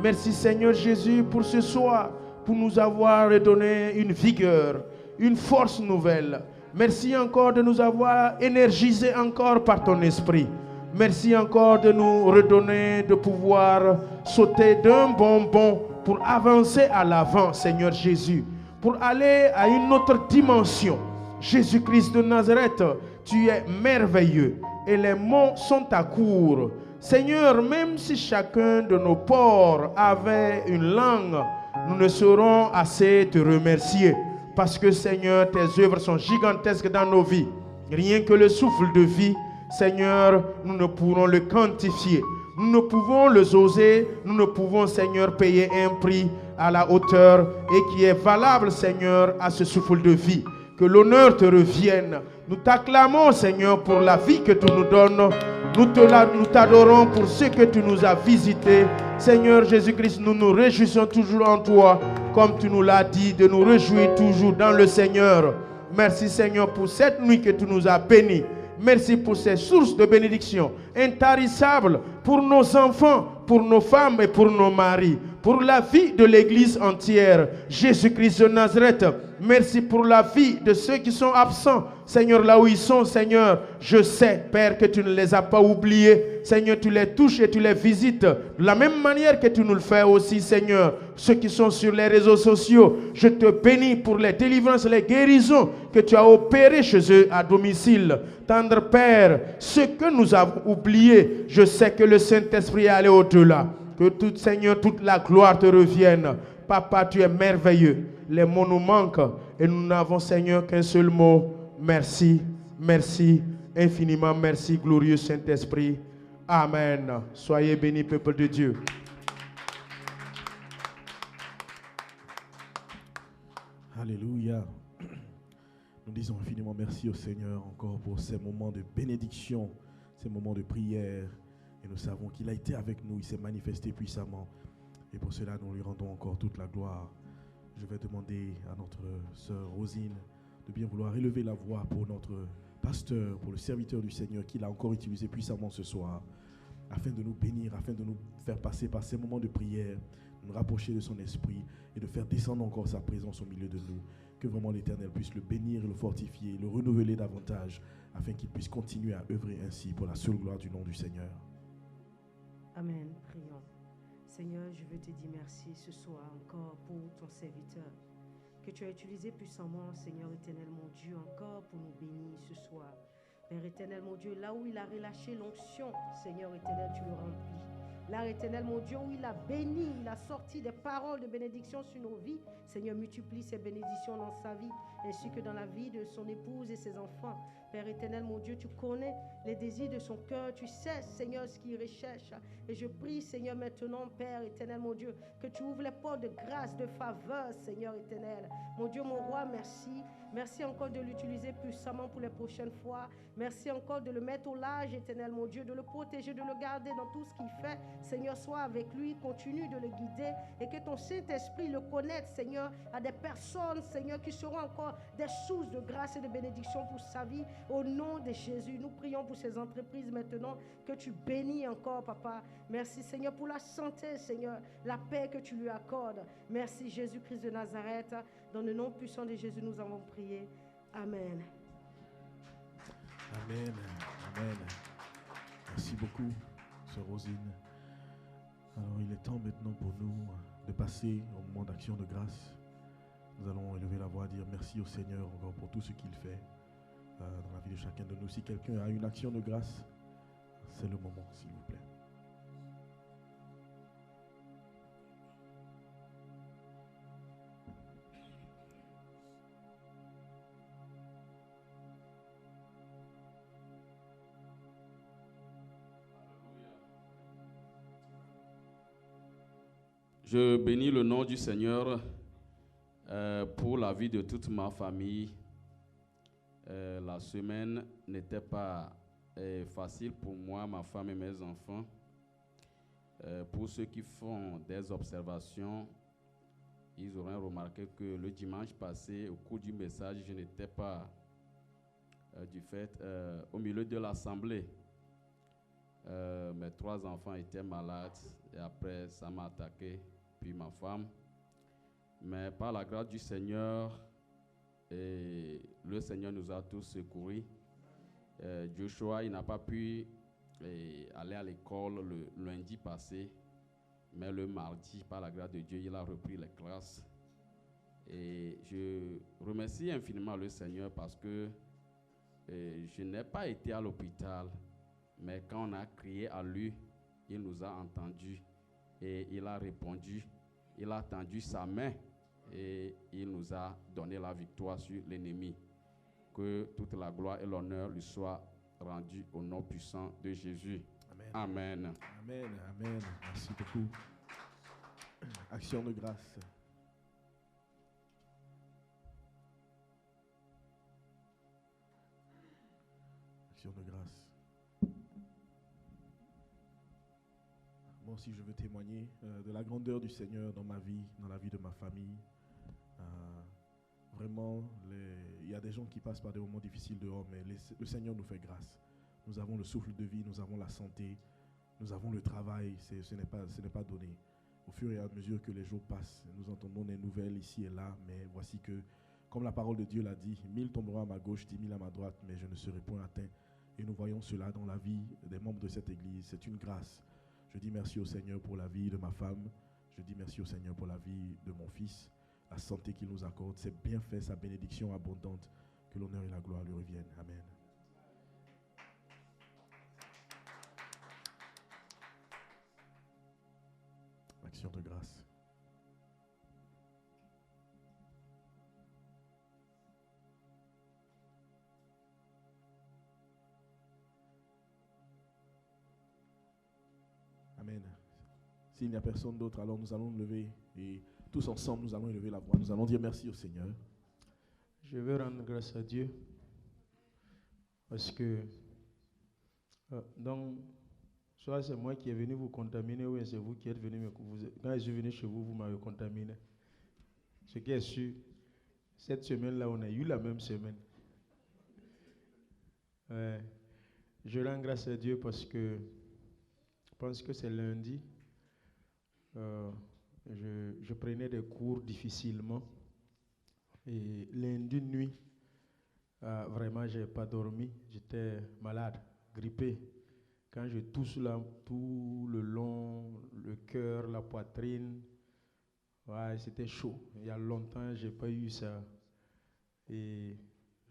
Merci Seigneur Jésus pour ce soir, pour nous avoir donné une vigueur, une force nouvelle. Merci encore de nous avoir énergisés encore par ton esprit. Merci encore de nous redonner de pouvoir sauter d'un bon bond pour avancer à l'avant, Seigneur Jésus, pour aller à une autre dimension. Jésus-Christ de Nazareth, tu es merveilleux et les mots sont à court. Seigneur, même si chacun de nos pores avait une langue, nous ne saurons assez te remercier. Parce que Seigneur, tes œuvres sont gigantesques dans nos vies. Rien que le souffle de vie, Seigneur, nous ne pourrons le quantifier. Nous ne pouvons le oser. Nous ne pouvons, Seigneur, payer un prix à la hauteur et qui est valable, Seigneur, à ce souffle de vie. Que l'honneur te revienne. Nous t'acclamons, Seigneur, pour la vie que tu nous donnes. Nous t'adorons pour ce que tu nous as visité. Seigneur Jésus-Christ, nous nous réjouissons toujours en toi, comme tu nous l'as dit, de nous réjouir toujours dans le Seigneur. Merci Seigneur pour cette nuit que tu nous as bénis. Merci pour ces sources de bénédiction intarissables pour nos enfants, pour nos femmes et pour nos maris, pour la vie de l'Église entière. Jésus-Christ de Nazareth, merci pour la vie de ceux qui sont absents. Seigneur, là où ils sont, Seigneur, je sais, Père, que tu ne les as pas oubliés. Seigneur, tu les touches et tu les visites de la même manière que tu nous le fais aussi, Seigneur. Ceux qui sont sur les réseaux sociaux, je te bénis pour les délivrances, les guérisons que tu as opérées chez eux à domicile. Tendre Père, ce que nous avons oublié, je sais que le Saint-Esprit est allé au-delà. Que tout, Seigneur, toute la gloire te revienne. Papa, tu es merveilleux. Les mots nous manquent et nous n'avons, Seigneur, qu'un seul mot. Merci, Merci infiniment. Merci, glorieux Saint-Esprit. Amen. Soyez bénis, peuple de Dieu. Alléluia. Nous disons infiniment merci au Seigneur encore pour ces moments de bénédiction, ces moments de prière. Et nous savons qu'il a été avec nous, il s'est manifesté puissamment. Et pour cela, nous lui rendons encore toute la gloire. Je vais demander à notre sœur Rosine de bien vouloir élever la voix pour notre pasteur, pour le serviteur du Seigneur qu'il a encore utilisé puissamment ce soir, afin de nous bénir, afin de nous faire passer par ces moments de prière, de nous rapprocher de son esprit et de faire descendre encore sa présence au milieu de nous. Que vraiment l'Éternel puisse le bénir, le fortifier, le renouveler davantage, afin qu'il puisse continuer à œuvrer ainsi pour la seule gloire du nom du Seigneur. Amen. Prions. Seigneur, je veux te dire merci ce soir encore pour ton serviteur que tu as utilisé puissamment, Seigneur éternel, mon Dieu, encore pour nous bénir ce soir. Père éternel, mon Dieu, là où il a relâché l'onction, Seigneur éternel, tu le remplis. Là, éternel, mon Dieu, où il a béni, il a sorti des paroles de bénédiction sur nos vies. Seigneur, multiplie ces bénédictions dans sa vie, ainsi que dans la vie de son épouse et ses enfants. Père éternel, mon Dieu, tu connais les désirs de son cœur. Tu sais, Seigneur, ce qu'il recherche. Et je prie, Seigneur, maintenant, Père éternel, mon Dieu, que tu ouvres les portes de grâce, de faveur, Seigneur éternel. Mon Dieu, mon roi, merci. Merci encore de l'utiliser puissamment pour les prochaines fois. Merci encore de le mettre au large, éternel, mon Dieu, de le protéger, de le garder dans tout ce qu'il fait. Seigneur, sois avec lui, continue de le guider et que ton Saint-Esprit le connaisse, Seigneur, à des personnes, Seigneur, qui seront encore des sources de grâce et de bénédiction pour sa vie. Au nom de Jésus, nous prions pour ces entreprises maintenant, que tu bénis encore, Papa. Merci, Seigneur, pour la santé, Seigneur, la paix que tu lui accordes. Merci, Jésus-Christ de Nazareth. Dans le nom puissant de Jésus, nous avons prié. Amen. Amen. Amen. Merci beaucoup, sœur Rosine. Alors, il est temps maintenant pour nous de passer au moment d'action de grâce. Nous allons élever la voix et dire merci au Seigneur encore pour tout ce qu'il fait dans la vie de chacun de nous. Si quelqu'un a une action de grâce, c'est le moment, s'il vous plaît. Je bénis le nom du Seigneur pour la vie de toute ma famille. La semaine n'était pas facile pour moi, ma femme et mes enfants. Pour ceux qui font des observations, ils auraient remarqué que le dimanche passé, au cours du message, je n'étais pas du fait au milieu de l'assemblée. Mes 3 enfants étaient malades et après ça m'a attaqué, puis ma femme. Mais par la grâce du Seigneur, le Seigneur nous a tous secourus. Joshua, il n'a pas pu aller à l'école le lundi passé, mais le mardi, par la grâce de Dieu, il a repris les classes. Et je remercie infiniment le Seigneur parce que je n'ai pas été à l'hôpital, mais quand on a crié à lui, il nous a entendus et il a répondu. Il a tendu sa main et il nous a donné la victoire sur l'ennemi. Que toute la gloire et l'honneur lui soient rendus au nom puissant de Jésus. Amen. Amen. Amen. Amen. Merci beaucoup. Action de grâce. Action de grâce. Moi aussi, je veux témoigner de la grandeur du Seigneur dans ma vie, dans la vie de ma famille. Vraiment, il y a des gens qui passent par des moments difficiles dehors, mais le Seigneur nous fait grâce. Nous avons le souffle de vie, nous avons la santé, nous avons le travail, ce n'est pas donné. Au fur et à mesure que les jours passent, nous entendons des nouvelles ici et là, mais voici que, comme la parole de Dieu l'a dit, 1000 tomberont à ma gauche, 10 000 à ma droite, mais je ne serai point atteint. Et nous voyons cela dans la vie des membres de cette église. C'est une grâce. Je dis merci au Seigneur pour la vie de ma femme. Je dis merci au Seigneur pour la vie de mon fils, la santé qu'il nous accorde, ses bienfaits, sa bénédiction abondante. Que l'honneur et la gloire lui reviennent. Amen. Action de grâce. S'il n'y a personne d'autre, alors nous allons lever et tous ensemble, nous allons élever la voix. Nous allons dire merci au Seigneur. Je veux rendre grâce à Dieu parce que donc soit c'est moi qui est venu vous contaminer ou c'est vous qui êtes venu quand je suis venu chez vous, vous m'avez contaminé. Ce qui est sûr, cette semaine-là, on a eu la même semaine. Je rends grâce à Dieu parce que je pense que c'est lundi. Je prenais des cours difficilement. Et lundi nuit, vraiment, je n'ai pas dormi. J'étais malade, grippé. Quand je tousse là, tout le long, le cœur, la poitrine, ouais, c'était chaud. Il y a longtemps, je n'ai pas eu ça. Et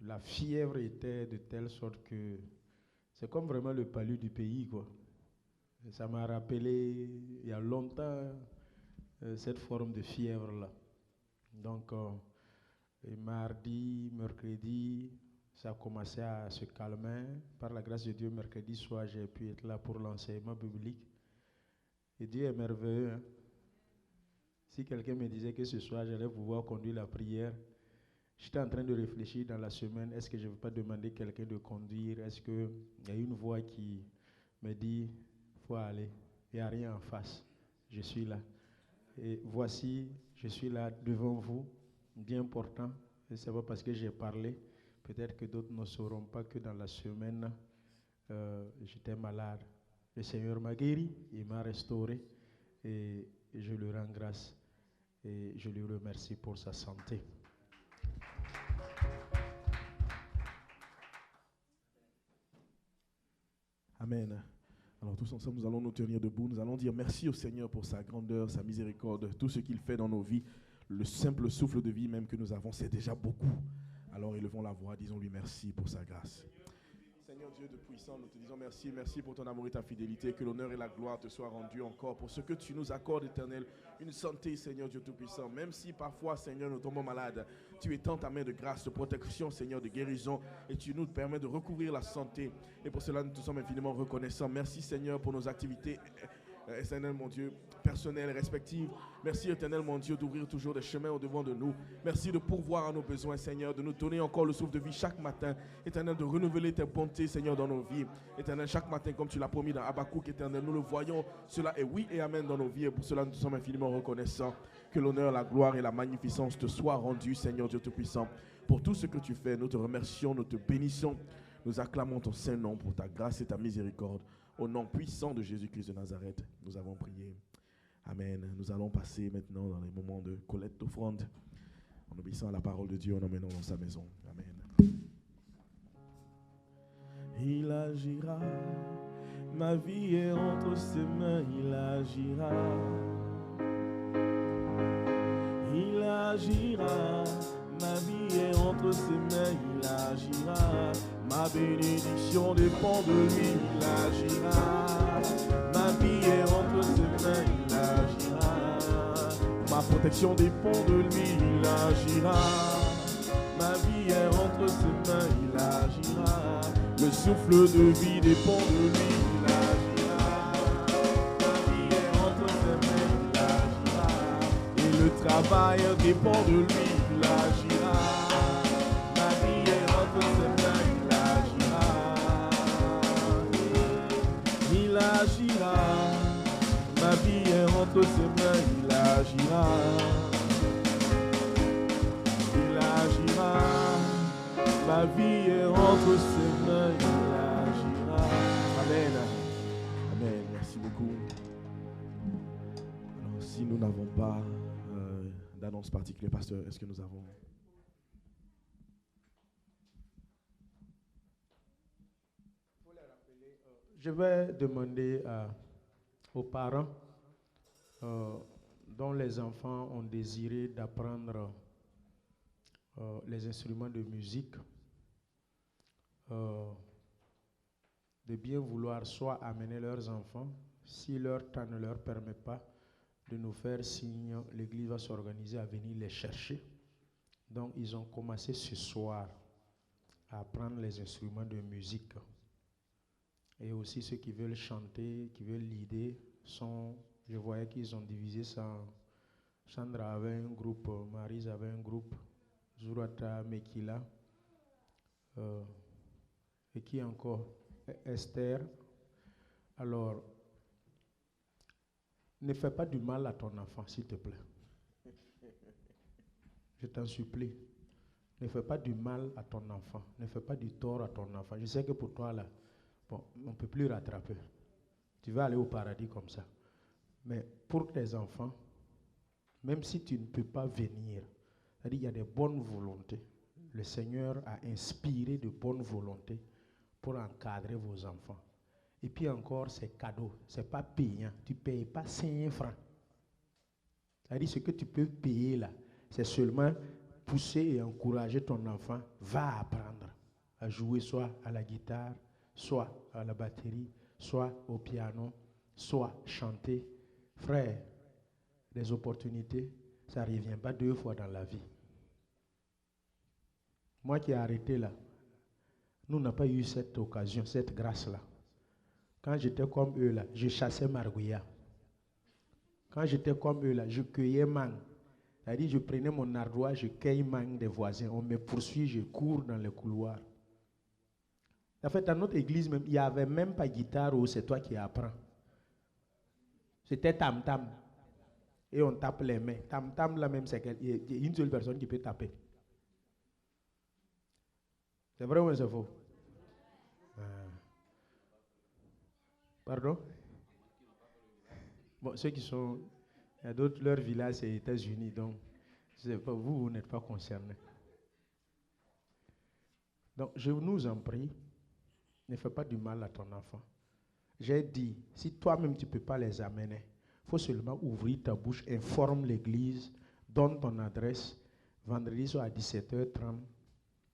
la fièvre était de telle sorte que c'est comme vraiment le palu du pays, quoi. Et ça m'a rappelé, il y a longtemps, cette forme de fièvre-là. Donc, et mardi, mercredi, ça a commencé à se calmer. Par la grâce de Dieu, mercredi soir, j'ai pu être là pour l'enseignement biblique. Et Dieu est merveilleux. Hein? Si quelqu'un me disait que ce soir, j'allais pouvoir conduire la prière, j'étais en train de réfléchir dans la semaine, est-ce que je ne vais pas demander quelqu'un de conduire? Est-ce qu'il y a une voix qui me dit, il faut aller, il n'y a rien en face, je suis là. Et voici, je suis là devant vous, bien important, et ce n'est pas parce que j'ai parlé, peut-être que d'autres ne sauront pas que dans la semaine, j'étais malade. Le Seigneur m'a guéri, il m'a restauré, et je lui rends grâce, et je lui remercie pour sa santé. Amen. Alors tous ensemble, nous allons nous tenir debout. Nous allons dire merci au Seigneur pour sa grandeur, sa miséricorde, tout ce qu'il fait dans nos vies. Le simple souffle de vie même que nous avons, c'est déjà beaucoup. Alors élevons la voix, disons-lui merci pour sa grâce. Seigneur Dieu de puissant, nous te disons merci, merci pour ton amour et ta fidélité, que l'honneur et la gloire te soient rendus encore pour ce que tu nous accordes, Éternel, une santé, Seigneur Dieu Tout-Puissant. Même si parfois, Seigneur, nous tombons malades, tu étends ta main de grâce, de protection, Seigneur, de guérison, et tu nous permets de recouvrir la santé. Et pour cela, nous te sommes infiniment reconnaissants. Merci, Seigneur, pour nos activités, Éternel, mon Dieu, personnelles, respectives. Merci, Éternel, mon Dieu, d'ouvrir toujours des chemins au-devant de nous. Merci de pourvoir à nos besoins, Seigneur, de nous donner encore le souffle de vie chaque matin. Éternel, de renouveler tes bontés, Seigneur, dans nos vies. Éternel, chaque matin, comme tu l'as promis dans Habakkuk, Éternel, nous le voyons. Cela est oui et amen dans nos vies. Et pour cela, nous sommes infiniment reconnaissants. Que l'honneur, la gloire et la magnificence te soient rendus, Seigneur Dieu Tout-Puissant. Pour tout ce que tu fais, nous te remercions, nous te bénissons. Nous acclamons ton saint nom pour ta grâce et ta miséricorde. Au nom puissant de Jésus-Christ de Nazareth, nous avons prié. Amen. Nous allons passer maintenant dans les moments de collecte d'offrande, en obéissant à la parole de Dieu, en emmenant dans sa maison. Amen. Il agira, ma vie est entre ses mains, il agira. Il agira, ma vie est entre ses mains, il agira. Ma bénédiction dépend de lui, il agira. Ma vie est entre ses mains, il agira. Ma protection dépend de lui, il agira. Ma vie est entre ses mains, il agira. Le souffle de vie dépend de lui, il agira. Ma vie est entre ses mains, il agira. Et le travail dépend de lui, il agira. Ma vie est entre ses mains, il agira, ma vie est entre ses mains, il agira. Il agira, ma vie est entre ses mains, il agira. Amen. Amen, merci beaucoup. Alors, si nous n'avons pas d'annonce particulière, pasteur, est-ce que nous avons... Je vais demander aux parents dont les enfants ont désiré d'apprendre les instruments de musique de bien vouloir soit amener leurs enfants, si leur temps ne leur permet pas, de nous faire signe, l'église va s'organiser à venir les chercher. Donc ils ont commencé ce soir à apprendre les instruments de musique. Et aussi ceux qui veulent chanter, qui veulent leader, sont Je voyais qu'ils ont divisé ça. Chandra avait un groupe, Maryse avait un groupe, Zurata, Mekila, et qui encore? Esther. Alors, ne fais pas du mal à ton enfant, s'il te plaît. Je t'en supplie. Ne fais pas du mal à ton enfant. Ne fais pas du tort à ton enfant. Je sais que pour toi, là, bon, on ne peut plus rattraper. Tu vas aller au paradis comme ça. Mais pour tes enfants, même si tu ne peux pas venir, c'est-à-dire il y a des bonnes volontés. Le Seigneur a inspiré de bonnes volontés pour encadrer vos enfants. Et puis encore, c'est cadeau. Ce n'est pas payant. Tu ne payes pas 5 francs. C'est-à-dire ce que tu peux payer là, c'est seulement pousser et encourager ton enfant. Va apprendre à jouer soit à la guitare, soit à la batterie, soit au piano, soit chanter. Frère, les opportunités, ça ne revient pas 2 fois dans la vie. Moi qui ai arrêté là, nous n'avons pas eu cette occasion, cette grâce-là. Quand j'étais comme eux là, je chassais margouilla. Quand j'étais comme eux là, je cueillais mangue. C'est-à-dire, je prenais mon ardoise, je cueille mangue des voisins. On me poursuit, je cours dans les couloirs. En fait, dans notre église, même, il n'y avait même pas de guitare où c'est toi qui apprends. C'était tam-tam. Et on tape les mains. Tam-tam, là même, c'est une seule personne qui peut taper. C'est vrai ou c'est faux? Pardon? Bon, ceux qui sont... Il y a d'autres, leur village, c'est les États-Unis, donc pas, vous n'êtes pas concernés. Donc, je nous en prie, ne fais pas du mal à ton enfant. J'ai dit, si toi-même tu ne peux pas les amener, il faut seulement ouvrir ta bouche, informe l'église, donne ton adresse. Vendredi soir à 17h30,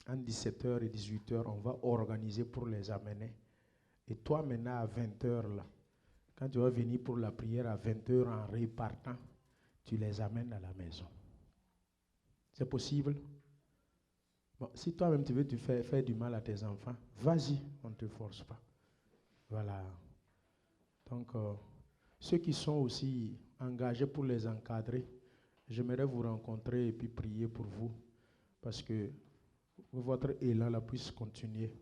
entre 17h et 18h, on va organiser pour les amener. Et toi, maintenant, à 20h, là, quand tu vas venir pour la prière à 20h en repartant, tu les amènes à la maison. C'est possible? Bon, si toi-même tu veux faire du mal à tes enfants, vas-y, on ne te force pas. Voilà. Donc, ceux qui sont aussi engagés pour les encadrer, j'aimerais vous rencontrer et puis prier pour vous, parce que votre élan là puisse continuer.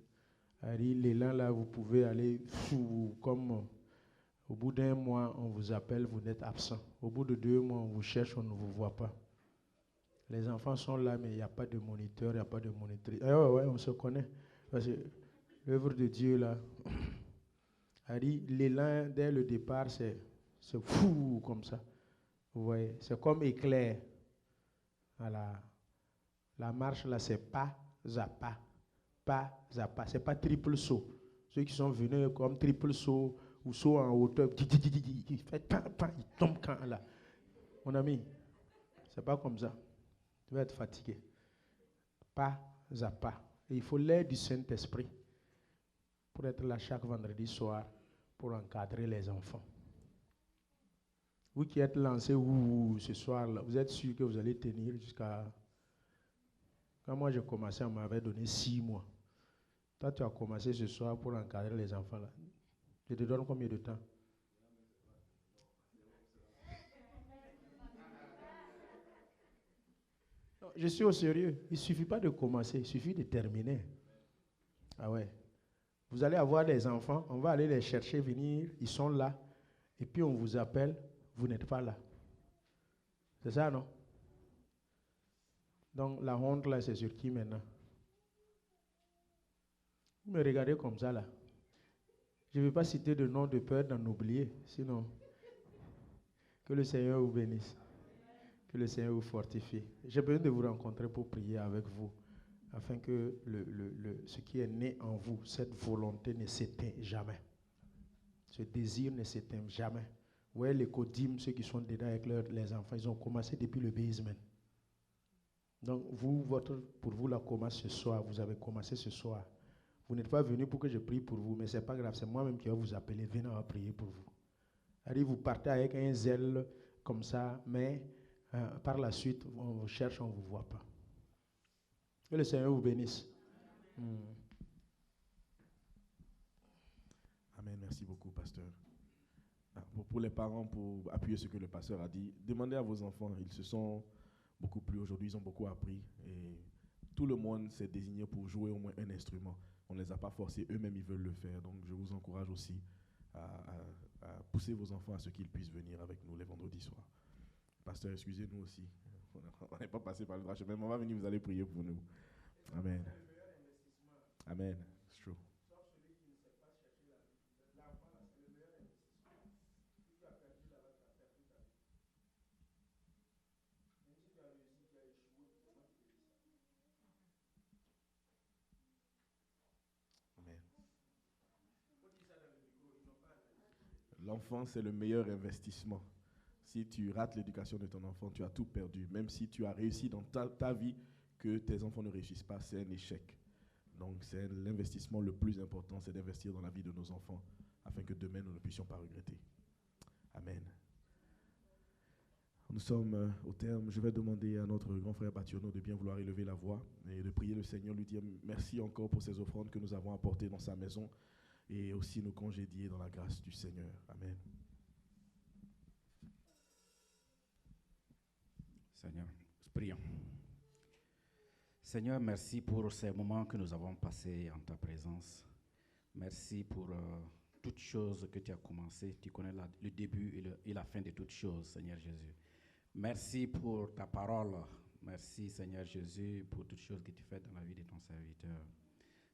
L'élan là, vous pouvez aller comme au bout d'1 mois, on vous appelle, vous êtes absent. Au bout de 2 mois, on vous cherche, on ne vous voit pas. Les enfants sont là, mais il n'y a pas de moniteur, il n'y a pas de monitrice. Ouais, on se connaît. Parce que l'œuvre de Dieu là, l'élan dès le départ, c'est fou comme ça. Vous voyez, c'est comme éclair. Voilà. La marche là, c'est pas à pas. Pas à pas. C'est pas triple saut. Ceux qui sont venus comme triple saut ou saut en hauteur, il fait il tombe quand là. Mon ami, c'est pas comme ça. Tu vas être fatigué. Pas à pas. Et il faut l'aide du Saint-Esprit pour être là chaque vendredi soir pour encadrer les enfants. Vous qui êtes lancés ce soir-là, vous êtes sûr que vous allez tenir jusqu'à... Quand moi j'ai commencé, on m'avait donné 6 mois. Toi, tu as commencé ce soir pour encadrer les enfants là. Je te donne combien de temps? Non, je suis au sérieux. Il ne suffit pas de commencer, il suffit de terminer. Ah ouais. Vous allez avoir des enfants, on va aller les chercher, venir, ils sont là, et puis on vous appelle, vous n'êtes pas là. C'est ça, non? Donc la honte là, c'est sur qui maintenant? Vous me regardez comme ça là. Je ne vais pas citer de nom de peur d'en oublier, sinon que le Seigneur vous bénisse, que le Seigneur vous fortifie. J'ai besoin de vous rencontrer pour prier avec vous, afin que ce qui est né en vous, cette volonté ne s'éteint jamais. Ce désir ne s'éteint jamais. Vous voyez les codimes, ceux qui sont dedans avec les enfants, ils ont commencé depuis le basement. Donc pour vous la commence ce soir, vous avez commencé ce soir. Vous n'êtes pas venu pour que je prie pour vous, mais ce n'est pas grave, c'est moi-même qui vais vous appeler, venez à prier pour vous. Allez, vous partez avec un zèle comme ça, mais par la suite, on vous cherche, on ne vous voit pas. Que le Seigneur vous bénisse. Amen, merci beaucoup, pasteur. Pour les parents, pour appuyer ce que le pasteur a dit, demandez à vos enfants, ils se sont beaucoup plu aujourd'hui, ils ont beaucoup appris. Et tout le monde s'est désigné pour jouer au moins un instrument. On ne les a pas forcés, eux-mêmes ils veulent le faire. Donc je vous encourage aussi à pousser vos enfants à ce qu'ils puissent venir avec nous les vendredis soirs. Pasteur, excusez-nous aussi. On n'est pas passé par le droit chemin, mais on va venir, vous allez prier pour nous. Amen. Amen. It's true. L'enfant, c'est le meilleur investissement. Si tu rates l'éducation de ton enfant, tu as tout perdu. Même si tu as réussi dans ta vie, que tes enfants ne réussissent pas, c'est un échec. Donc, c'est l'investissement le plus important, c'est d'investir dans la vie de nos enfants, afin que demain, nous ne puissions pas regretter. Amen. Nous sommes au terme. Je vais demander à notre grand frère Bationo de bien vouloir élever la voix et de prier le Seigneur, lui dire merci encore pour ces offrandes que nous avons apportées dans sa maison, et aussi nous congédier dans la grâce du Seigneur. Amen. Seigneur, prions. Seigneur, merci pour ces moments que nous avons passés en ta présence. Merci pour toutes choses que tu as commencé. Tu connais le début et la fin de toutes choses, Seigneur Jésus. Merci pour ta parole. Merci, Seigneur Jésus, pour toutes choses que tu fais dans la vie de ton serviteur.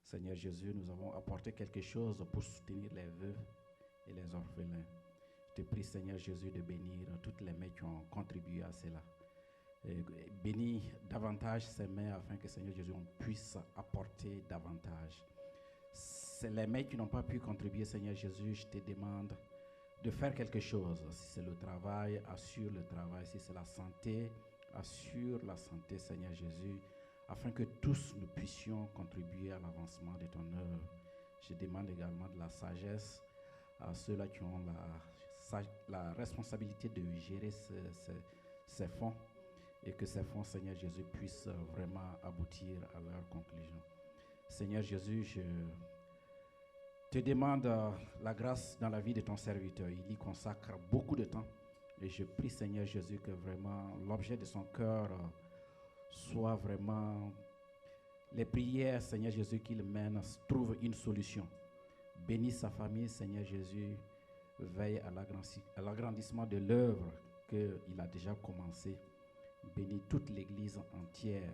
Seigneur Jésus, nous avons apporté quelque chose pour soutenir les veuves et les orphelins. Je te prie, Seigneur Jésus, de bénir toutes les mains qui ont contribué à cela. Bénis davantage ces mains afin que, Seigneur Jésus, on puisse apporter davantage. C'est les mains qui n'ont pas pu contribuer, Seigneur Jésus, je te demande de faire quelque chose. Si c'est le travail, assure le travail. Si c'est la santé, assure la santé, Seigneur Jésus, afin que tous nous puissions contribuer à l'avancement de ton œuvre. Je demande également de la sagesse à ceux-là qui ont la responsabilité de gérer ces fonds, et que ces fonds, Seigneur Jésus, puissent vraiment aboutir à leur conclusion. Seigneur Jésus, je te demande la grâce dans la vie de ton serviteur. Il y consacre beaucoup de temps, et je prie, Seigneur Jésus, que vraiment l'objet de son cœur soit vraiment les prières, Seigneur Jésus, qu'il mène, trouve une solution. Bénis sa famille, Seigneur Jésus. Veille à l'agrandissement de l'œuvre qu'il a déjà commencé. Bénis toute l'Église entière.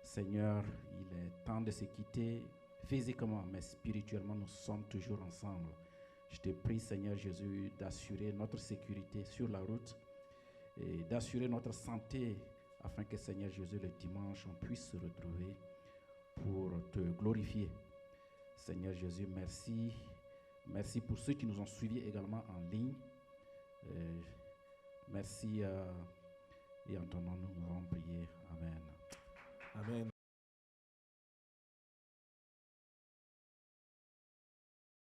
Seigneur, il est temps de se quitter physiquement, mais spirituellement, nous sommes toujours ensemble. Je te prie, Seigneur Jésus, d'assurer notre sécurité sur la route et d'assurer notre santé, afin que, Seigneur Jésus, le dimanche, on puisse se retrouver pour te glorifier. Seigneur Jésus, merci. Merci pour ceux qui nous ont suivis également en ligne. Merci et en ton nom, nous allons prier. Amen. Amen.